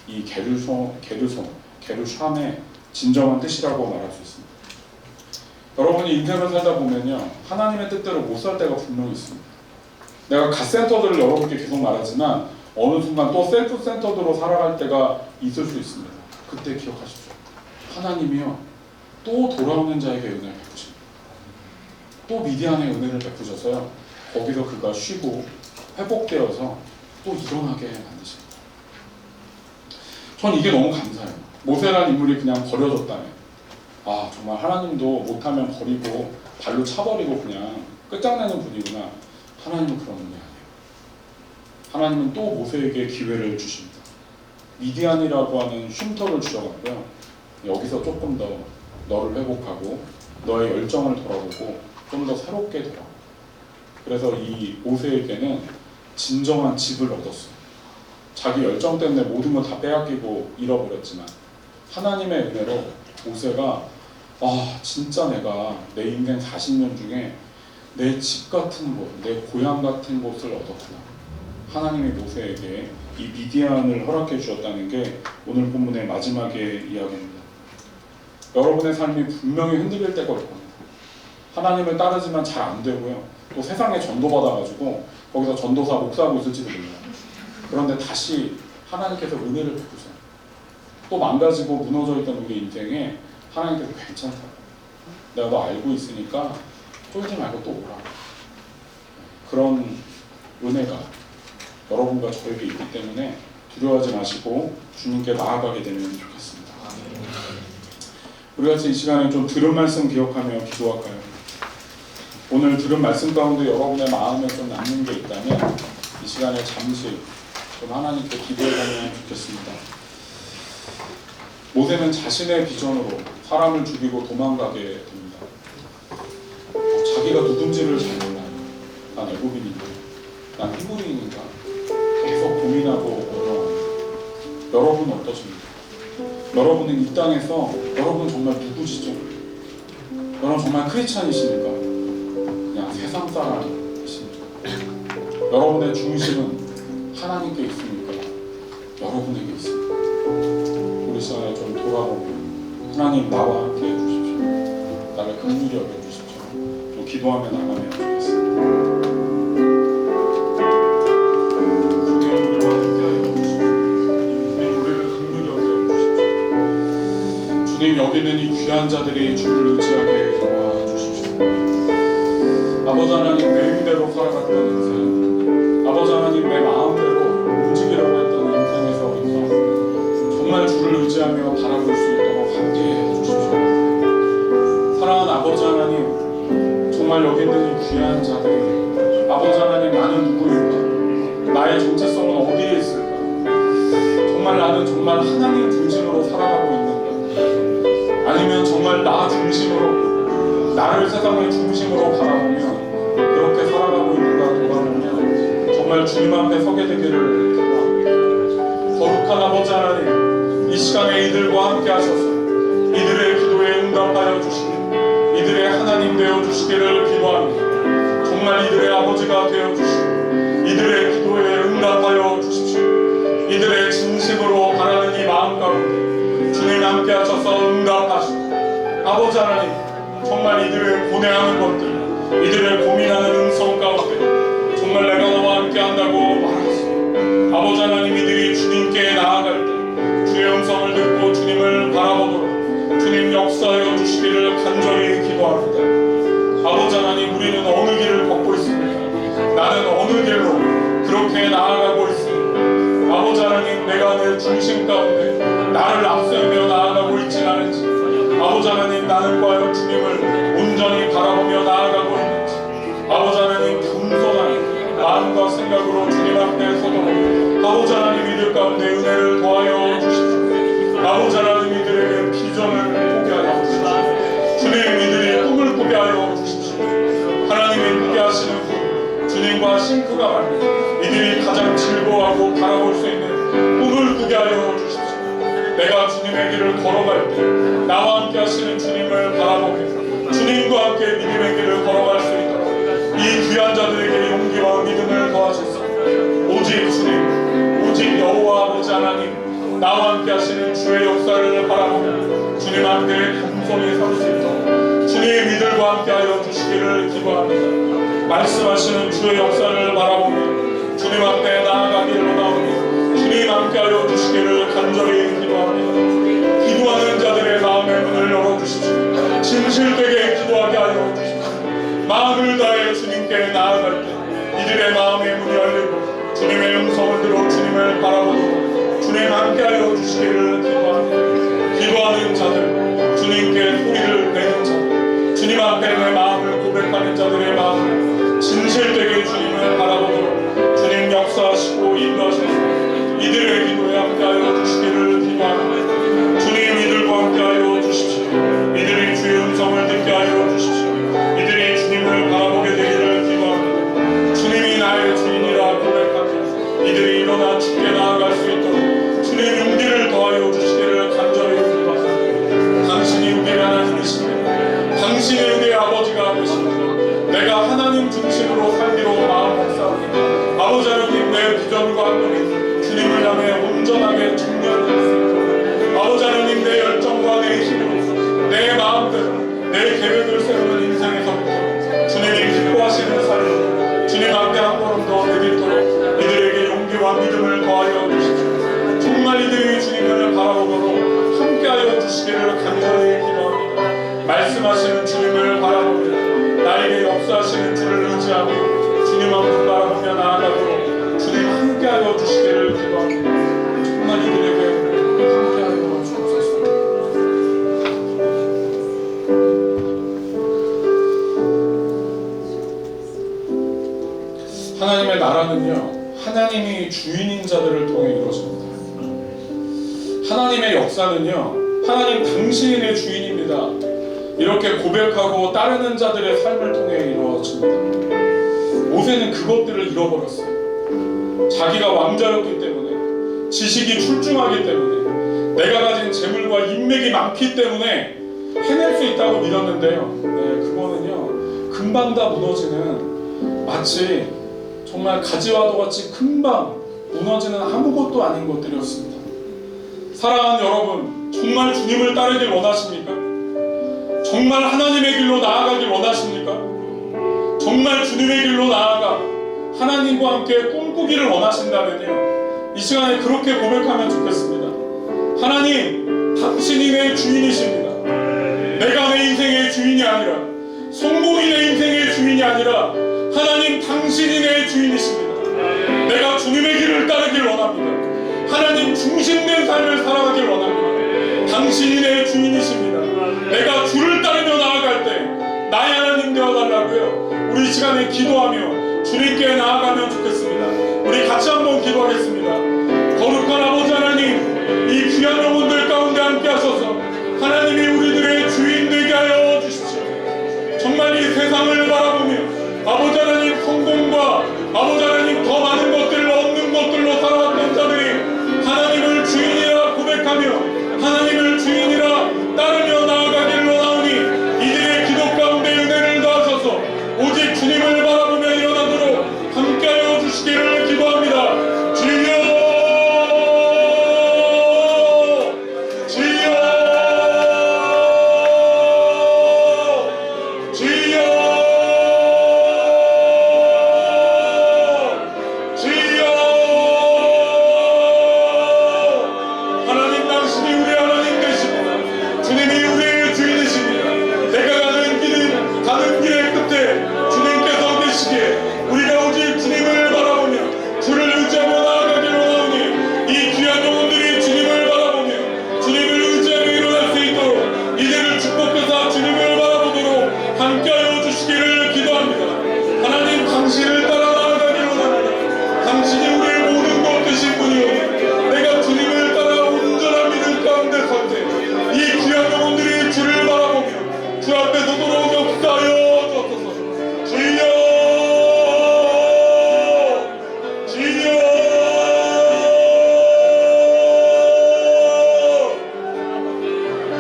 이 게르숤의 진정한 뜻이라고 말할 수 있습니다. 여러분이 인생을 살다 보면요, 하나님의 뜻대로 못 살 때가 분명히 있습니다. 내가 갓센터들을 여러분께 계속 말하지만 어느 순간 또 셀프 센터드로 살아갈 때가 있을 수 있습니다. 그때 기억하십시오. 하나님이요, 또 돌아오는 자에게 은혜를 베푸십니다. 또 미디안의 은혜를 베푸셔서요, 거기서 그가 쉬고 회복되어서 또 일어나게 만드십니다. 전 이게 너무 감사해요. 모세라는 인물이 그냥 버려졌다면, 아, 정말 하나님도 못하면 버리고 발로 차버리고 그냥 끝장내는 분이구나. 하나님은 그런 분이 아니에요. 하나님은 또 모세에게 기회를 주십니다. 미디안이라고 하는 쉼터를 주셔가고요, 여기서 조금 더 너를 회복하고 너의 열정을 돌아보고 좀 더 새롭게 돌아오고, 그래서 이 모세에게는 진정한 집을 얻었어요. 자기 열정 때문에 모든 걸 다 빼앗기고 잃어버렸지만 하나님의 은혜로 모세가, 아, 진짜 내가 내 인생 40년 중에 내 집 같은 곳, 내 고향 같은 곳을 얻었구나. 하나님이 모세에게 이 미디안을 허락해 주셨다는 게 오늘 본문의 마지막의 이야기입니다. 여러분의 삶이 분명히 흔들릴 때가 올 겁니다. 하나님을 따르지만 잘 안 되고요, 또 세상에 전도받아가지고 거기서 전도사, 목사하고 있을지도 몰라요. 그런데 다시 하나님께서 은혜를 베푸세요. 또 망가지고 무너져 있던 우리 인생에 하나님께서 괜찮다, 내가 너 알고 있으니까 쫄지 말고 또 오라. 그런 은혜가 여러분과 저에게 있기 때문에 두려워하지 마시고 주님께 나아가게 되면 좋겠습니다. 우리 같이 이 시간에 좀 들은 말씀 기억하며 기도할까요? 오늘 들은 말씀 가운데 여러분의 마음에 좀 남는 게 있다면 이 시간에 잠시 좀 하나님께 기도해보면 좋겠습니다. 모세는 자신의 비전으로 사람을 죽이고 도망가게 됩니다. 자기가 누군지를 잘 몰라요. 난 애굽인인가? 난 히브리인인가? 계속 고민하고 어려워합니다. 여러분 어떠십니까? 여러분은 이 땅에서 여러분 정말 누구시죠? 여러분 정말 크리스찬이십니까? 그냥 세상 사람이십니까? 여러분의 중심은 하나님께 있습니까? 여러분에게 있습니까? 우리 시간에 좀 돌아보고 하나님 나와 함께 해주십시오. 나를 긍휼히 여겨주십시오. 좀 기도하며 나가면 좋겠습니다. 주님 우리와 함께하여 주십시오. 주님 우리를 긍휼히 여겨주십시오. 주님 여기 있는 이 귀한 자들이 주를 의지하게 도와주십시오. 아버지 하나님, 내 의대로 살아갔던 인생, 아버지 하나님 내 마음대로 움직이려고 했던 인생에서 정말 주를 의지하며 바라볼 수 있도록 함께해 주십시오. 사랑하는 아버지 하나님, 정말 여기 있는 이 귀한 자들이, 아버지 하나님, 나는 누구일까? 나의 정체성은 어디에 있을까? 정말 나는 정말 하나님 중심으로 살아가고 있는가? 아니면 정말 나 중심으로, 나를 세상의 중심으로 바라보며 그렇게 살아가고 있는가 돌아보면 정말 주님 앞에 서게 되기를 기도합니다. 거룩한 아버지 하나님, 이 시간에 이들과 함께 하셔서 이들의 기도에 응답하여 주시고 이들의 하나님 되어 주시기를 기도합니다. 정말 이들의 아버지가 되어 주시고 이들의 기도에 응답하여 주십시오. 이들의 진심으로 바라는 이 마음 가운데 주님 함께 하셔서 응답하시고, 아버지 하나님, 정말 이들의 고뇌하는 것들, 이들의 고민하는 음성 가운데 정말 내가 너와 함께 한다고 말하시고, 아버지 하나님, 이들이 주님께 나아갈 때 주의 음성을 듣고 주님을 바라보도록 주님 역사하여 주시기를 간절히 기도합니다. 아버지 하나님, 우리는 어느 길을 걷고 있습니까? 나는 어느 길로 그렇게 나아가고 있습니다. 아버지 하나님, 내가 내 중심 가운데 나를 앞세우며 나아가고 있지 않은지, 아버지 하나님, 나는 과연 주님을 온전히 바라보며 나아가고 있는지, 아버지 하나님, 겸손한 마음과 생각으로 주님 앞에 서도록 아버지 하나님, 이들 가운데 은혜를 더하여 주십시오. 아버지 하나님, 이들에게 비전을 보게 하여 주십시오. 주님, 이들이 꿈을 꾸게 하여 주십시오. 하나님이 꾸게 하시는 분, 주님 주님의 길을 걸어갈 때 나와 함께 하시는 주님을 바라보며 주님과 함께 믿음의 길을 걸어갈 수 있도록 이 귀한 자들에게 용기와 믿음을 더하소서. 오직 주님, 오직 여호와 아버지 하나님, 나와 함께 하시는 주의 역사를 바라보며 주님 앞에 겸손히 설 수 있도록 주님의 믿음과 함께 하여 주시기를 기도합니다. 말씀하시는 주의 역사를 바라보며 주님 앞에 나아가기를 원하오니 주님 함께 하여 주시기를 간절히 기도합니다. 기도하는 자들의 마음의 문을 열어주십시오. 진실되게 기도하게 하여 주십시오. 마음을 다해 주님께 나아갈 때 이들의 마음의 문이 열리고 주님의 음성을 들어 주님을 바라보고 주님 함께하여 주시기를 기도합니다. 기도하는 자들, 주님께 소리를 내는 자들, 주님 앞에 내 마음을 고백하는 자들의 마음을 진실되게 주님을 바라보도록 주님 역사하시고 인도하셔서 이들의 기도에 함께하여 주시기를 기도합니다. 주님 이들과 함께하여 주십시오. 이들이 주의 음성을 듣게 하여 주십시오. 이들이 주님을 바라보게 되기를 기도합니다. 주님이 나의 주인이라 고백하며 이들이 일어나 주께 나아갈 수 있도록 주님 용기를 더하여 주시기를 간절히 기도합니다. 당신이 우리의 하나님이십니다. 당신이 우리의 아버지가 되십니다. 내가 하나님 중심으로 살기로 마음먹사옵니다. 아버지 하나님, 내 비전과 행동이 주님을 향해 온전하게 정렬되었습니다. 아버지 하나님, 내 열정과 내 힘으로 내 마음대로 내 계획을 세우는 인생에서부터 주님이 기뻐하시는 삶으로 주님 앞에 한 걸음 더 내딛도록 이들에게 용기와 믿음을 더하여 주십시오. 정말 이들이 주님을 바라보도록 함께하여 주시기를 간절히 기도합니다. 말씀하시는 주님을 바라보며 나에게 역사하시는 주를 의지하고 주님 앞을 바라보며 나아가도록 주님 함께하여 주시기를 기도합니다. 정말 이들에게 함께하여 주옵소서. 하나님의 나라는요, 하나님이 주인인 자들을 통해 이루어집니다. 하나님의 역사는요, 하나님 당신이 내 주인입니다, 이렇게 고백하고 따르는 자들의 삶을 통해 이루어집니다. 모세는 그것들을 잃어버렸어요. 자기가 왕자였기 때문에, 지식이 출중하기 때문에, 내가 가진 재물과 인맥이 많기 때문에 해낼 수 있다고 믿었는데요, 그거는요 금방 다 무너지는, 마치 정말 가지와도 같이 금방 무너지는 아무것도 아닌 것들이었습니다. 사랑하는 여러분, 정말 주님을 따르길 원하십니까? 정말 하나님의 길로 나아가길 원하십니까? 정말 주님의 길로 나아가 하나님과 함께 꿈꾸기를 원하신다면요, 이 시간에 그렇게 고백하면 좋겠습니다. 하나님, 당신이 내 주인이십니다. 내가 내 인생의 주인이 아니라, 성공이 내 인생의 주인이 아니라 하나님 당신이 내 주인이십니다. 내가 주님의 길을 따르길 원합니다. 하나님 중심된 삶을 살아가길 원합니다. 당신이 내 주인이십니다. 내가 주를 따르며 나아갈 때 나의 하나님 되어달라고요. 우리 이 시간에 기도하며 주님께 나아가면 좋겠습니다. 우리 같이 한번 기도하겠습니다. 거룩한 아버지 하나님, 이 귀한 영혼들 가운데 함께 하셔서 하나님이 우리들의 주인 되게 하여 주십시오. 정말 이 세상을 바라보며 아버지 하나님, 성공과 아버지 하나님 더 많은 것들을 얻는 것들로 살아왔던 자들이 하나님을 주인이라 고백하며 하나님을 주인이라 따르며 나아가기를 원하오니 이들의 기도 가운데 은혜를 더하셔서 오직 주님을 바라보며 일어나도록 함께하여 주시기를 기도합니다. 주여, 주여, 주여,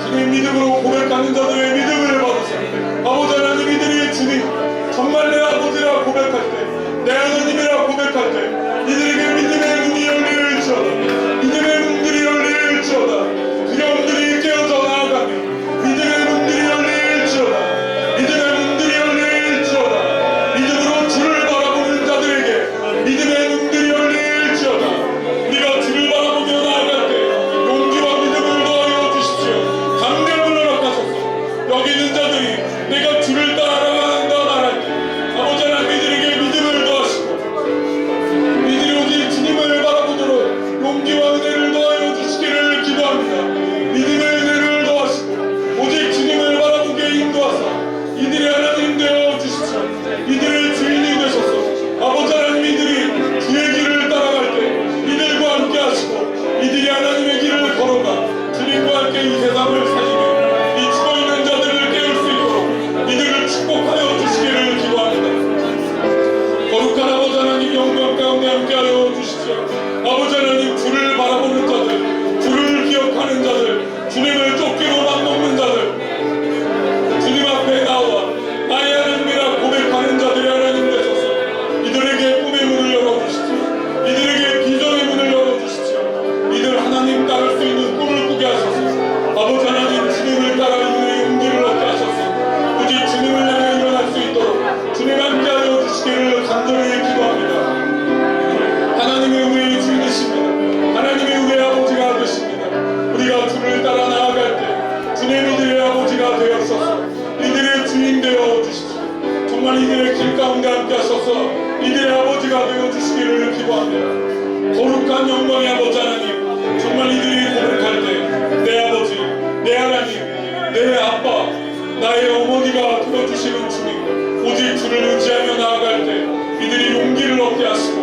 주님 믿음으로 고백하는 자들의 믿음을 받으세요. 아버지 하나님, 이들이 주님 정말 내 아버지라 고백할 때, 내 하나님이라 고백할 때 이들에게 믿음의 눈이 열릴지어다. 믿음의 문들이 열릴지어다. 그 영들이 깨어져 나아가며 믿음의 문들이 열릴지어다. 믿음의 문들이 열릴지어다. 믿음으로 주를 바라보는 자들에게 믿음의 문들이 열릴지어다. 우리가 주를 바라보며 나아갈 때 용기와 믿음을 더하여 주십시오. 강력을 허락하소서. 여기 있는 자들이 내가 주를 따라간다 말할 때 아버지 하나님, 이들에게 믿음을 더하시고 이들이 오직 주님을 바라보도록 용기와 은혜를 더하여 주시기를 기도합니다. 믿음의 은혜를 더하시고 오직 주님을 바라보게 인도하사 이들의 하나님 되어 주십시오. 이들의 주인이 되셔서 아버지 하나님, 이들이 주의 길을 따라갈 때 이들과 함께 하시고 이들이 하나님의 길을 걸어가 주님과 함께 이 세상을 살리며 이 죽어있는 자들을 깨울 수 있도록 이들을 축복하여 주시기를 기도합니다. 거룩한 아버지 하나님, 영광 가운데 함께하여 주십시오. 아버지 하나님, 주를 바라보는 자들, 주를 기억하는 자들, 주님을 쫓기고 맘먹는 자들, 주님 앞에 나와 나의 하나님이라 고백하는 자들의 하나님 되셔서 이들에게 꿈의 문을 열어주십시오. 이들에게 비전의 문을 열어주십시오. 이들 하나님 따를 수 있는 꿈을 꾸게 하셔서 아버지 하나님, 주님을 따라 이들의 용기를 얻게 하셔서 오직 주님을 향해 일어날 수 있도록 주님 함께하여 주시기를 간절히 기도합니다. 하나님의 은혜의 주인이십니다. 하나님의 은혜의 아버지가 되십니다. 우리가 주를 따라 나아갈 때 주님 이들의 아버지가 되어서서 이들의 주인 되어 주십시오. 정말 이들의 길 가운데 함께 하셔서 이들의 아버지가 되어 주시기를 기도합니다. 거룩한 영광의 아버지 하나님, 정말 이들이 고백할 때 내 아버지, 내 하나님, 내 아빠, 나의 어머니가 되어주시는 주님, 오직 주를 의지하며 나아갈 때 이들이 용기를 얻게 하시고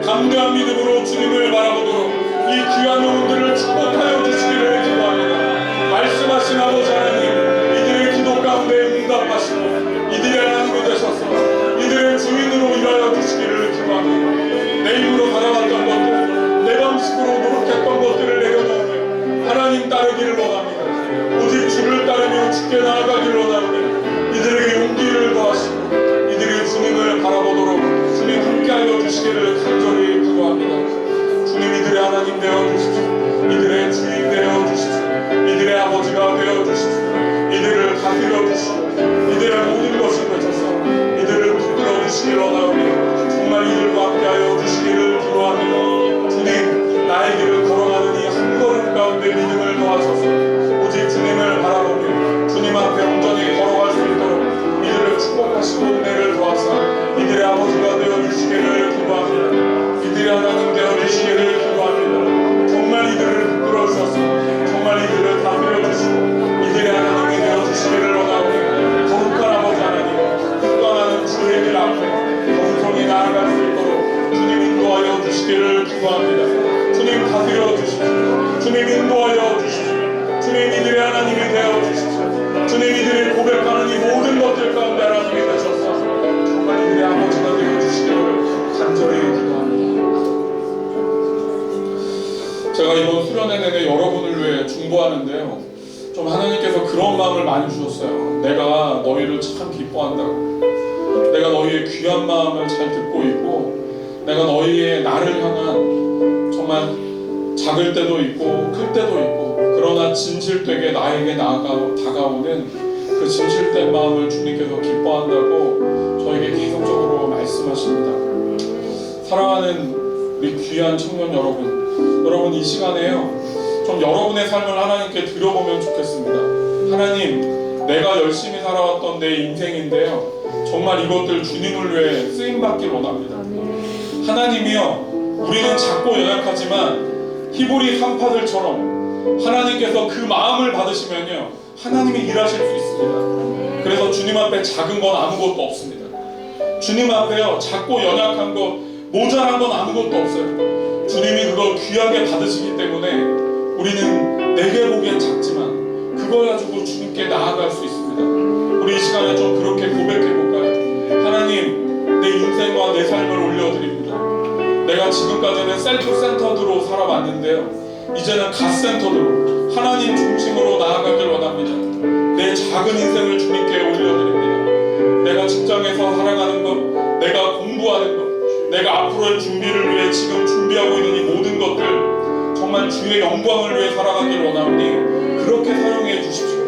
담대한 믿음으로 주님을 바라보도록 이 귀한 영혼들을 축복하여 주시기를 기도합니다. 말씀하신 아버지 하나님, 이들의 기도 가운데 응답하시고 이들의 하나님이 되셔서 이들의 주인으로 일하여 주시기를 기도합니다. 내 힘으로 살아왔던 것들, 내 방식으로 노력했던 것들을 내려놓으며 하나님 따르기를 원합니다. 오직 주를 따르며 주께 나아가기를 원합니다. 이들에게 용기를 더하시고 이들이 주님을 바라보도록 주님 함께하여 주시기를 간절히 기도합니다. 주님, 이들의 하나님 되어주십시오. 이들의 주인 되어주십시오. 이들의 아버지가 되어주십시오. 이들을 다스려 주시고 이들의 모든 것이 되셔서 이들을 붙들어 주시기를 원하오니 정말 이들과 함께하여 주시기를 기도합니다. 주님, 나의 길을 걸어가는 이 한 걸음 가운데 믿음을 더하셔서 오직 주님을 바라보며 주님 앞에 온전히 걸어갈 수 있도록 이들을 축복하시고 은혜를 더하사 이들의 아버지가 되어주시기를 기도합니다. 이들의 하나님 되어주시기를 기도합니다. 정말 이들을 붙들어 주셔서 정말 이들을 다스려 주시고 이들의 하나님이 되어주시기를 원하오니 거룩한 아버지 하나님, 수강하는 주의 길 앞에 겸손히 나아갈 수 있도록 주님 인도하여 주시기를 기도합니다. 주님 다스려 주십시오. 주님 인도하여 주십시오. 주님 이들의 하나님이 되어 주십시오. 주님 이들이 고백하는 이 모든 것들 가운데 하나님이 되셔서 정말 이들의 아버지가 되어 주시기를 간절히 기도합니다. 제가 이번 수련회 내내 여러분을 위해 중보하는데요, 좀 하나님께서 그런 마음을 많이 주셨어요. 내가 너희를 참 기뻐한다고, 내가 너희의 귀한 마음을 잘 듣고 있고, 내가 너희의 나를 향한 정말 작을 때도 있고 클 때도 있고, 그러나 진실되게 나에게 다가오는 그 진실된 마음을 주님께서 기뻐한다고 저에게 계속적으로 말씀하십니다. 사랑하는 우리 귀한 청년 여러분, 이 시간에요, 좀 여러분의 삶을 하나님께 드려보면 좋겠습니다. 하나님, 내가 열심히 살아왔던 내 인생인데요, 정말 이것들 주님을 위해 쓰임받길 원합니다. 하나님이요, 우리는 작고 연약하지만 히브리 산파들처럼 하나님께서 그 마음을 받으시면요, 하나님이 일하실 수 있습니다. 그래서 주님 앞에 작은 건 아무것도 없습니다. 주님 앞에요, 작고 연약한 것, 모자란 건 아무것도 없어요. 주님이 그걸 귀하게 받으시기 때문에 우리는 내게 보기엔 작지만 그걸 가지고 주님께 나아갈 수 있습니다. 우리 이 시간에 좀 그렇게 고백해볼까요? 하나님, 내 인생과 내 삶을 올려드립니다. 내가 지금까지는 셀프 센터드로 살아왔는데요, 이제는 갓센터드로 하나님 중심으로 나아가길 원합니다. 내 작은 인생을 주님께 올려드립니다. 내가 직장에서 살아가는 것, 내가 공부하는 것, 내가 앞으로의 준비를 위해 지금 준비하고 있는 이 모든 것들 정말 주의 영광을 위해 살아가길 원하오니 그렇게 사용해 주십시오.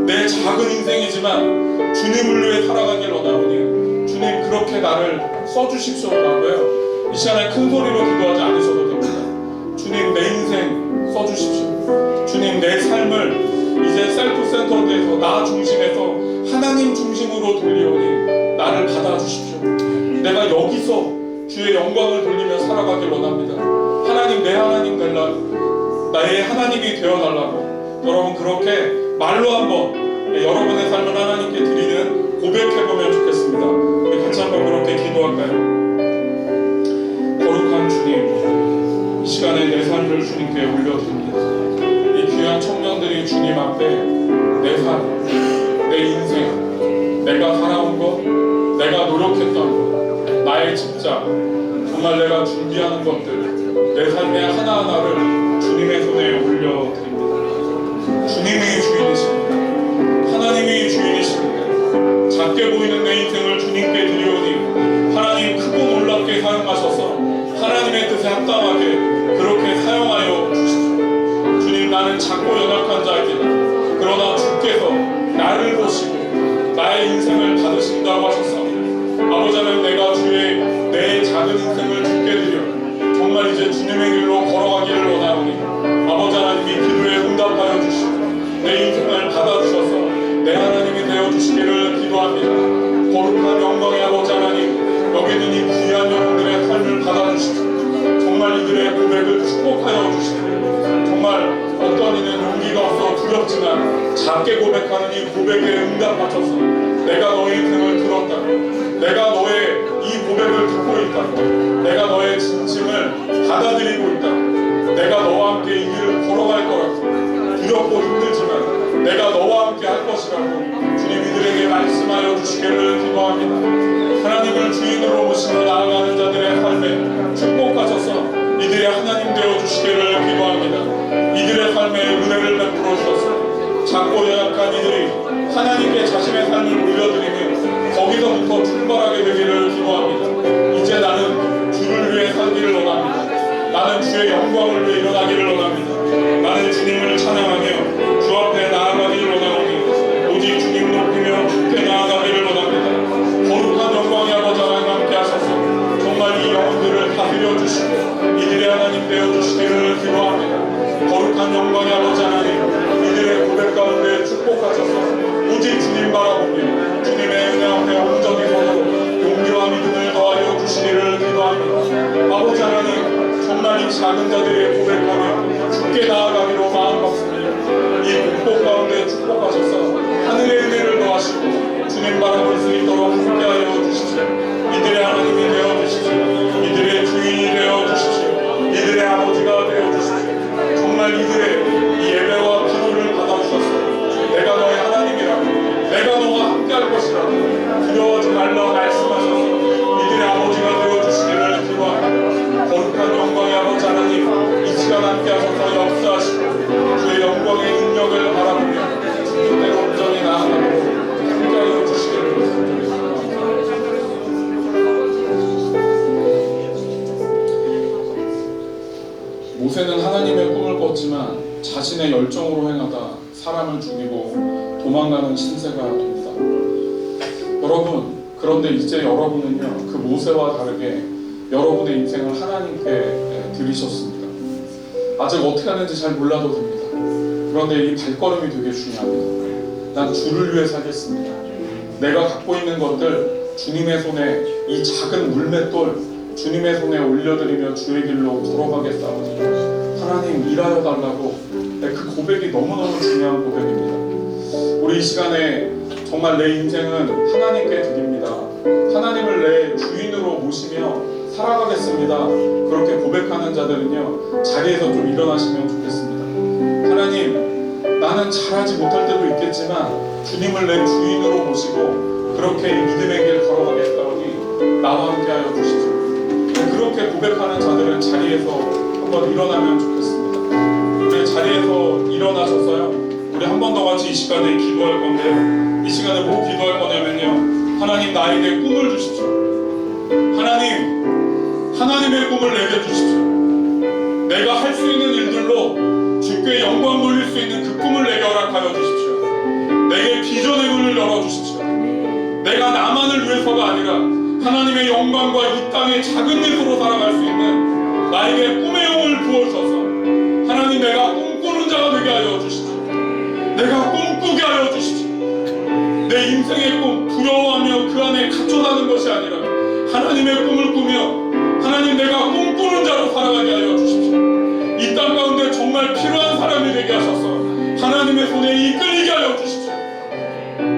내 작은 인생이지만 주님을 위해 살아가길 원하오니 주님 그렇게 나를 써주십시오라고요. 이 시간에 큰 소리로 기도하지 않으셔도 됩니다. 주님 내 인생 써주십시오. 주님 내 삶을 이제 셀프 센터드에서 나 중심에서 하나님 중심으로 돌리오니 나를 받아주십시오. 내가 여기서 주의 영광을 돌리며 살아가길 원합니다. 하나님 내 하나님 되라고, 나의 하나님이 되어달라고 여러분 그렇게 말로 한번 여러분의 삶을 하나님께 드리는 고백해보면 좋겠습니다. 우리 같이 한번 그렇게 기도할까요? 거룩한 주님, 이 시간에 내 삶을 주님께 올려드립니다. 이 귀한 청년들이 주님 앞에 내 삶, 내 인생, 내가 살아온 것, 내가 노력했던 것, 나의 직장, 정말 내가 준비하는 것들, 내 삶의 하나하나를 주님의 손에 올려드립니다. 주님이 주인이십니다. 하나님이 주인이십니다. 작게 보이는 내 인생을 주님께 드리오니 하나님 크고 놀랍게 사용하셔서 하나님의 뜻에 합당하게 그렇게 사용하여 주십시오. 주님 나는 작고 연약한 자이다. 그러나 주께서 나를 보시고 나의 인생을 받으신다고 하셨사옵니다. 아버지 하나님 내가 주의 내 작은 인생을 주께 드려 정말 이제 주님의 길로 걸어가기를 원하오니 아버지 하나님이 기도에 응답하여 주시고 내 인생을 받아주셔서 내 하나님이 되어주시기를 기도합니다. 거룩한 영광의 아버지 하나님 여기 있는 이 귀한 영혼들의 삶을 받아주시고 정말 이들의 고백을 축복하여 주시고 정말 어떤 이는 용기가 없어 두렵지만 작게 고백하는 이 고백에 응답하셔서 내가 너의 인생을 들었다, 내가 너의 이 고백을 듣고 있다, 내가 너의 진심을 받아들이고 있다, 내가 너와 함께 이 길을 걸어갈 거라고 두렵고 힘들지만 내가 너와 함께 할 것이라고 주님 이들에게 말씀하여 주시기를 기도합니다. 하나님을 주인으로 모시며 나아가는 자들의 삶에 축복하셔서 이들의 하나님 되어 주시기를 기도합니다. 이들의 삶에 은혜를 베풀어 주셔서 작고 연약한 이들이 하나님께 자신의 삶을 올려드리며 거기서부터 출발하게 되기를 기도합니다. 이제 나는 주를 위해 살기를 원합니다. 나는 주의 영광을 위해 일어나기를 원합니다. 나는 주님을 찬양하며 주 앞에 나아가기를 원하오니 오직 주님 높이며 주께 나아가기를 원합니다. 거룩한 영광의 아버지 하나님 함께 하셔서 정말 이 영혼들을 다스려 주시고 이들의 하나님 되어주시기를 기도합니다. 거룩한 영광의 아버지 하나님 이들의 고백 가운데 축복하셔서 오직 주님 바라보며 주님의 은혜 앞에 온전히 서도록 용기와 믿음을 더하여 주시기를 기도합니다. 아버지 하나님 정말 이 작은 자들의 고백하며 주께 나아가기로 마음먹습니다. 이 공복 가운데 축복하셔서 하늘의 은혜를 더하시고 주님 바라볼 수 있도록 함께하여 주십시오. 이들의 하나님이 되어주십시오. 이들의 주인이 되어주십시오. 이들의 아버지가 되어주십시오. 정말 이들의 이 예배와 기도를 받아주셔서 내가 너의 하나님이라고, 내가 너와 함께할 것이라고 두려워하지 말라 말씀하셔서 이들의 아버지가 되어주시기를 기도합니다. 거룩한 영광의 아버지 하나님 이 시간 함께하셔서 역사하시고 주의 영광의 능력을 바라보며 주님께로 온전히 나아가고 함께하여 주시기를 모세는 하나님의 꿈을 꿨지만 자신의 열정으로 행하다 사람을 죽이고 도망가는 신세가 됩니다. 여러분, 그런데 이제 여러분은요 그 모세와 다르게 여러분의 인생을 하나님께 드리셨습니다. 아직 어떻게 하는지 잘 몰라도 됩니다. 그런데 이 발걸음이 되게 중요합니다. 난 주를 위해 살겠습니다. 내가 갖고 있는 것들 주님의 손에 이 작은 물맷돌 주님의 손에 올려드리며 주의 길로 걸어가겠사오니 하나님 일하여 달라고. 그 고백이 너무너무 중요한 고백입니다. 우리 이 시간에 정말 내 인생은 하나님께 드립니다. 하나님을 내 주인으로 모시며 살아가겠습니다. 그렇게 고백하는 자들은요 자리에서 좀 일어나시면 좋겠습니다. 하나님 나는 잘하지 못할 때도 있겠지만 주님을 내 주인으로 모시고 그렇게 믿음의 길 걸어가겠사오니 나와 함께하여 주십시오. 그렇게 고백하는 자들은 자리에서 한번 일어나면 좋겠습니다. 자리에서 일어나셔서요, 우리 한 번 더 같이 이 시간에 기도할 건데요. 이 시간에 뭐 기도할 거냐면요, 하나님 나에게 꿈을 주십시오. 하나님의 꿈을 내게 주십시오. 내가 할 수 있는 일들로 주께 영광 돌릴 수 있는 그 꿈을 내게 허락하여 주십시오. 내게 비전의 문을 열어주십시오. 내가 나만을 위해서가 아니라 하나님의 영광과 이 땅의 작은 일으로 살아갈 수 있는 나에게 꿈의 영을 부어주셔서 하나님, 내가 꿈꾸는 자가 되게 하여 주십시오. 내가 꿈꾸게 하여 주십시오. 내 인생의 꿈, 부러워하며 그 안에 갇혀 사는 것이 아니라 하나님의 꿈을 꾸며 하나님, 내가 꿈꾸는 자로 살아가게 하여 주십시오. 이 땅 가운데 정말 필요한 사람이 되게 하셔서 하나님의 손에 이끌리게 하여 주십시오.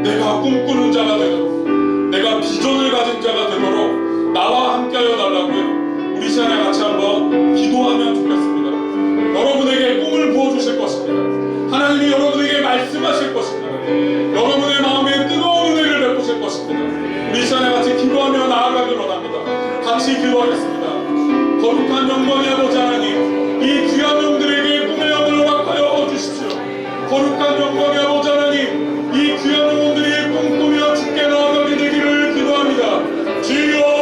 내가 꿈꾸는 자가 되도록, 내가 비전을 가진 자가 되도록 나와 함께 하여 달라고요. 우리 시간에 같이 한번 기도하면 좋겠습니다. 여러분에게 꿈을 부어주실 것입니다. 하나님이 여러분에게 말씀하실 것입니다. 여러분의 마음에 뜨거운 은혜를 베푸실 것입니다. 우리 시간에 같이 기도하며 나아가기로 합니다. 같이 기도하겠습니다. 거룩한 영광의 아버지 하나님, 이 귀한 영들에게 꿈의 영을 허락하여 주십시오. 거룩한 영광의 아버지 하나님, 이 귀한 영혼들이 꿈꾸며 주께 나아가게 되기를 기도합니다. 주여,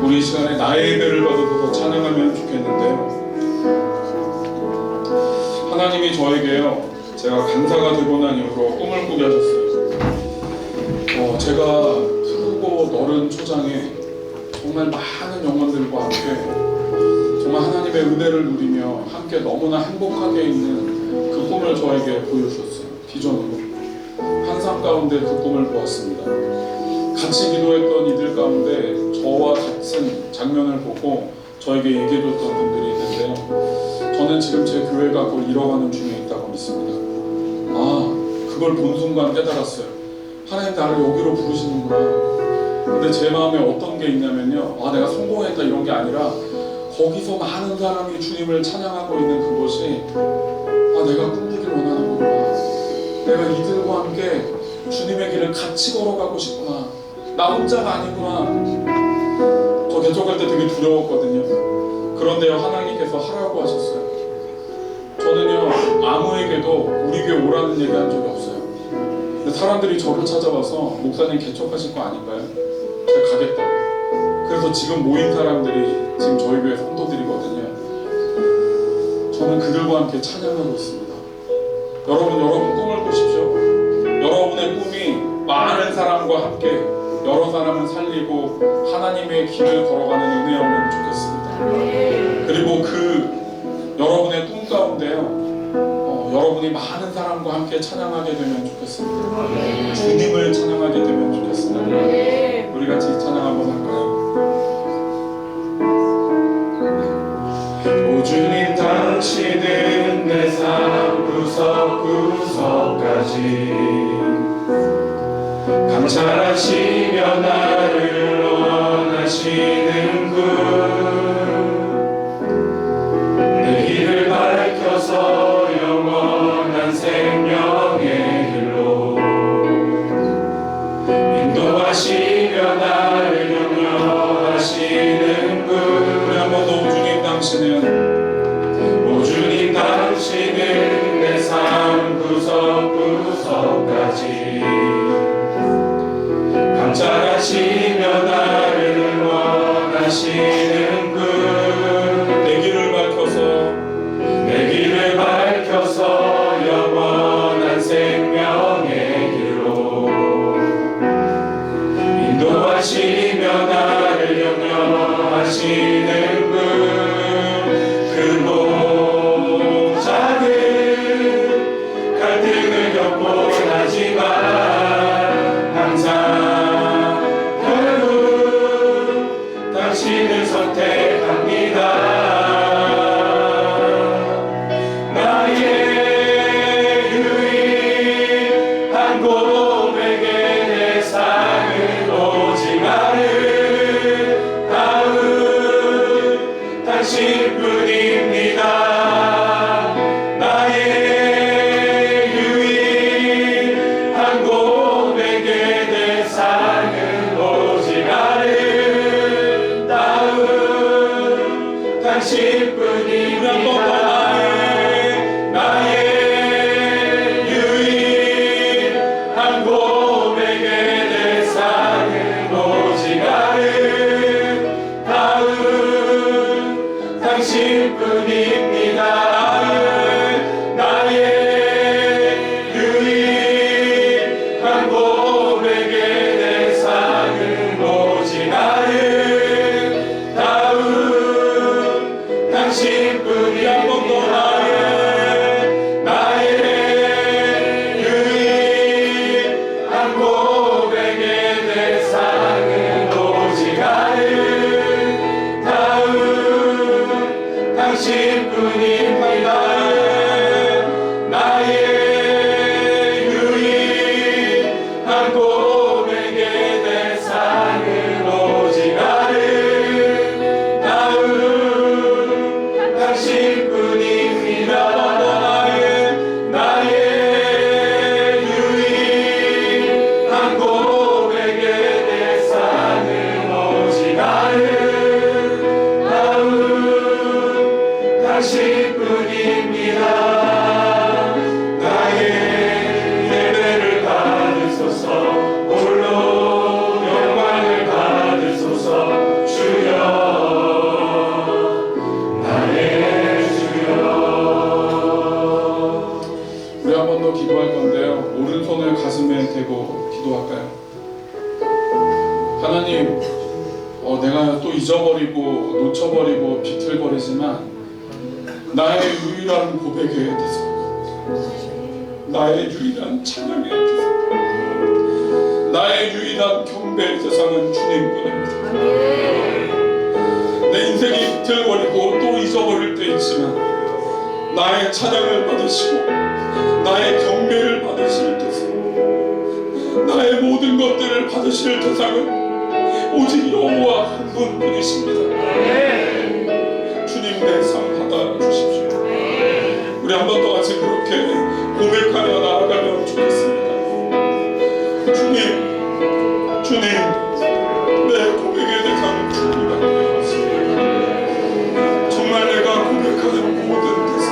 우리 이 시간에 나의 예배를 받아서 찬양하면 좋겠는데요. 하나님이 저에게요, 제가 간사가 되고 난 이후로 꿈을 꾸게 하셨어요. 제가 푸르고 너른 초장에 정말 많은 영혼들과 함께 정말 하나님의 은혜를 누리며 함께 너무나 행복하게 있는 그 꿈을 저에게 보여주셨어요. 비전으로 환상 가운데 그 꿈을 보았습니다. 같이 기도했던 이들 가운데 저와 같은 장면을 보고 저에게 얘기해줬던 분들이 있는데요. 저는 지금 제 교회가 그걸 잃어가는 중에 있다고 믿습니다. 그걸 본 순간 깨달았어요. 하나님 나를 여기로 부르시는구나. 근데 제 마음에 어떤 게 있냐면요, 내가 성공했다 이런 게 아니라 거기서 많은 사람이 주님을 찬양하고 있는 그것이 내가 꿈꾸길 원하는 거구나. 내가 이들과 함께 주님의 길을 같이 걸어가고 싶구나. 나 혼자가 아니구나. 저 개척할 때 되게 두려웠거든요. 그런데요, 하나님께서 하라고 하셨어요. 저는요, 아무에게도 우리 교회 오라는 얘기 한 적이 없어요. 근데 사람들이 저를 찾아와서 목사님 개척하실 거 아닌가요? 제가 가겠다고. 그래서 지금 모인 사람들이 지금 저희 교회 성도들이거든요. 저는 그들과 함께 찬양하고 있습니다. 여러분 꿈을 꾸십시오. 여러분의 꿈이 많은 사람과 함께 여러 사람을 살리고 하나님의 길을 걸어가는 은혜였으면 좋겠습니다. 그리고 그 여러분의 꿈 가운데요, 여러분이 많은 사람과 함께 찬양하게 되면 좋겠습니다. 주님을 찬양하게 되면 좋겠습니다. 우리 같이 찬양 한번 할까요? 오 주님, 당신은 내 삶 구석구석까지 감찰하시며 나를 원하시는군. 내 길을 밝혀서 영원한 생명의 길로 인도하시며 나를 영영하시는군. 우리 한번 더, 오 주님 당신은 내 삶 구석구석까지 감찰하시며 나를 원하시는군. 내 길을 밝혀서 영원한 생명의 길로 인도하시며 나를 영영하시는군. 그 목자는 갈등을 겪곤 하지만 항상 결국 당신을 선택합니다. 나의 유일한 고백의 대상은 오직 나를 다음 당신뿐입니다. 나의 유일한 고백의 대상은 오직 나를 다음 당신뿐입니다. 나의 유일한 고백의 대상은 오직 나를 다음 당신뿐입니다. 나의 유일한 고백의 대상은 오직 나를 다음 당신뿐이. 한 번 더, 나의 유일한 고백의 대상은 오직 나를 다음 당신뿐입니다. 나의 유일한 고백의 대상은 오직 나를 다음 당신뿐입니다. 나의 유일한 고백의 대상은 오직 나를 다음 당신뿐입니다. 나의 예배를 받으소서. 홀로 영광을 받으소서. 주여, 나의 주여. 우리 한 번 더 기도할 건데요, 오른손을 가슴에 대고 기도할까요? 하나님, 내가 또 잊어버리고 놓쳐버리고 비틀거리지만 나의 유일한 고백의 대상, 나의 유일한 찬양의 대상, 나의 유일한 경배의 대상은 주님뿐입니다. 내 인생이 비틀거리고 또 잊어버릴 때 있지만 나의 찬양을 받으시고 나의 경배를 받으실 대상, 나의 모든 것들을 받으실 대상은 오직 여호와 한 분뿐이십니다. 주님 내 삶 받아주십시오. 우리 한 번 더 같이 그렇게 고백하며 나아가면 좋겠습니다. 주님, 내 고백의 대상은 주님밖에 없습니다. 정말 내가 고백하는 모든 대상,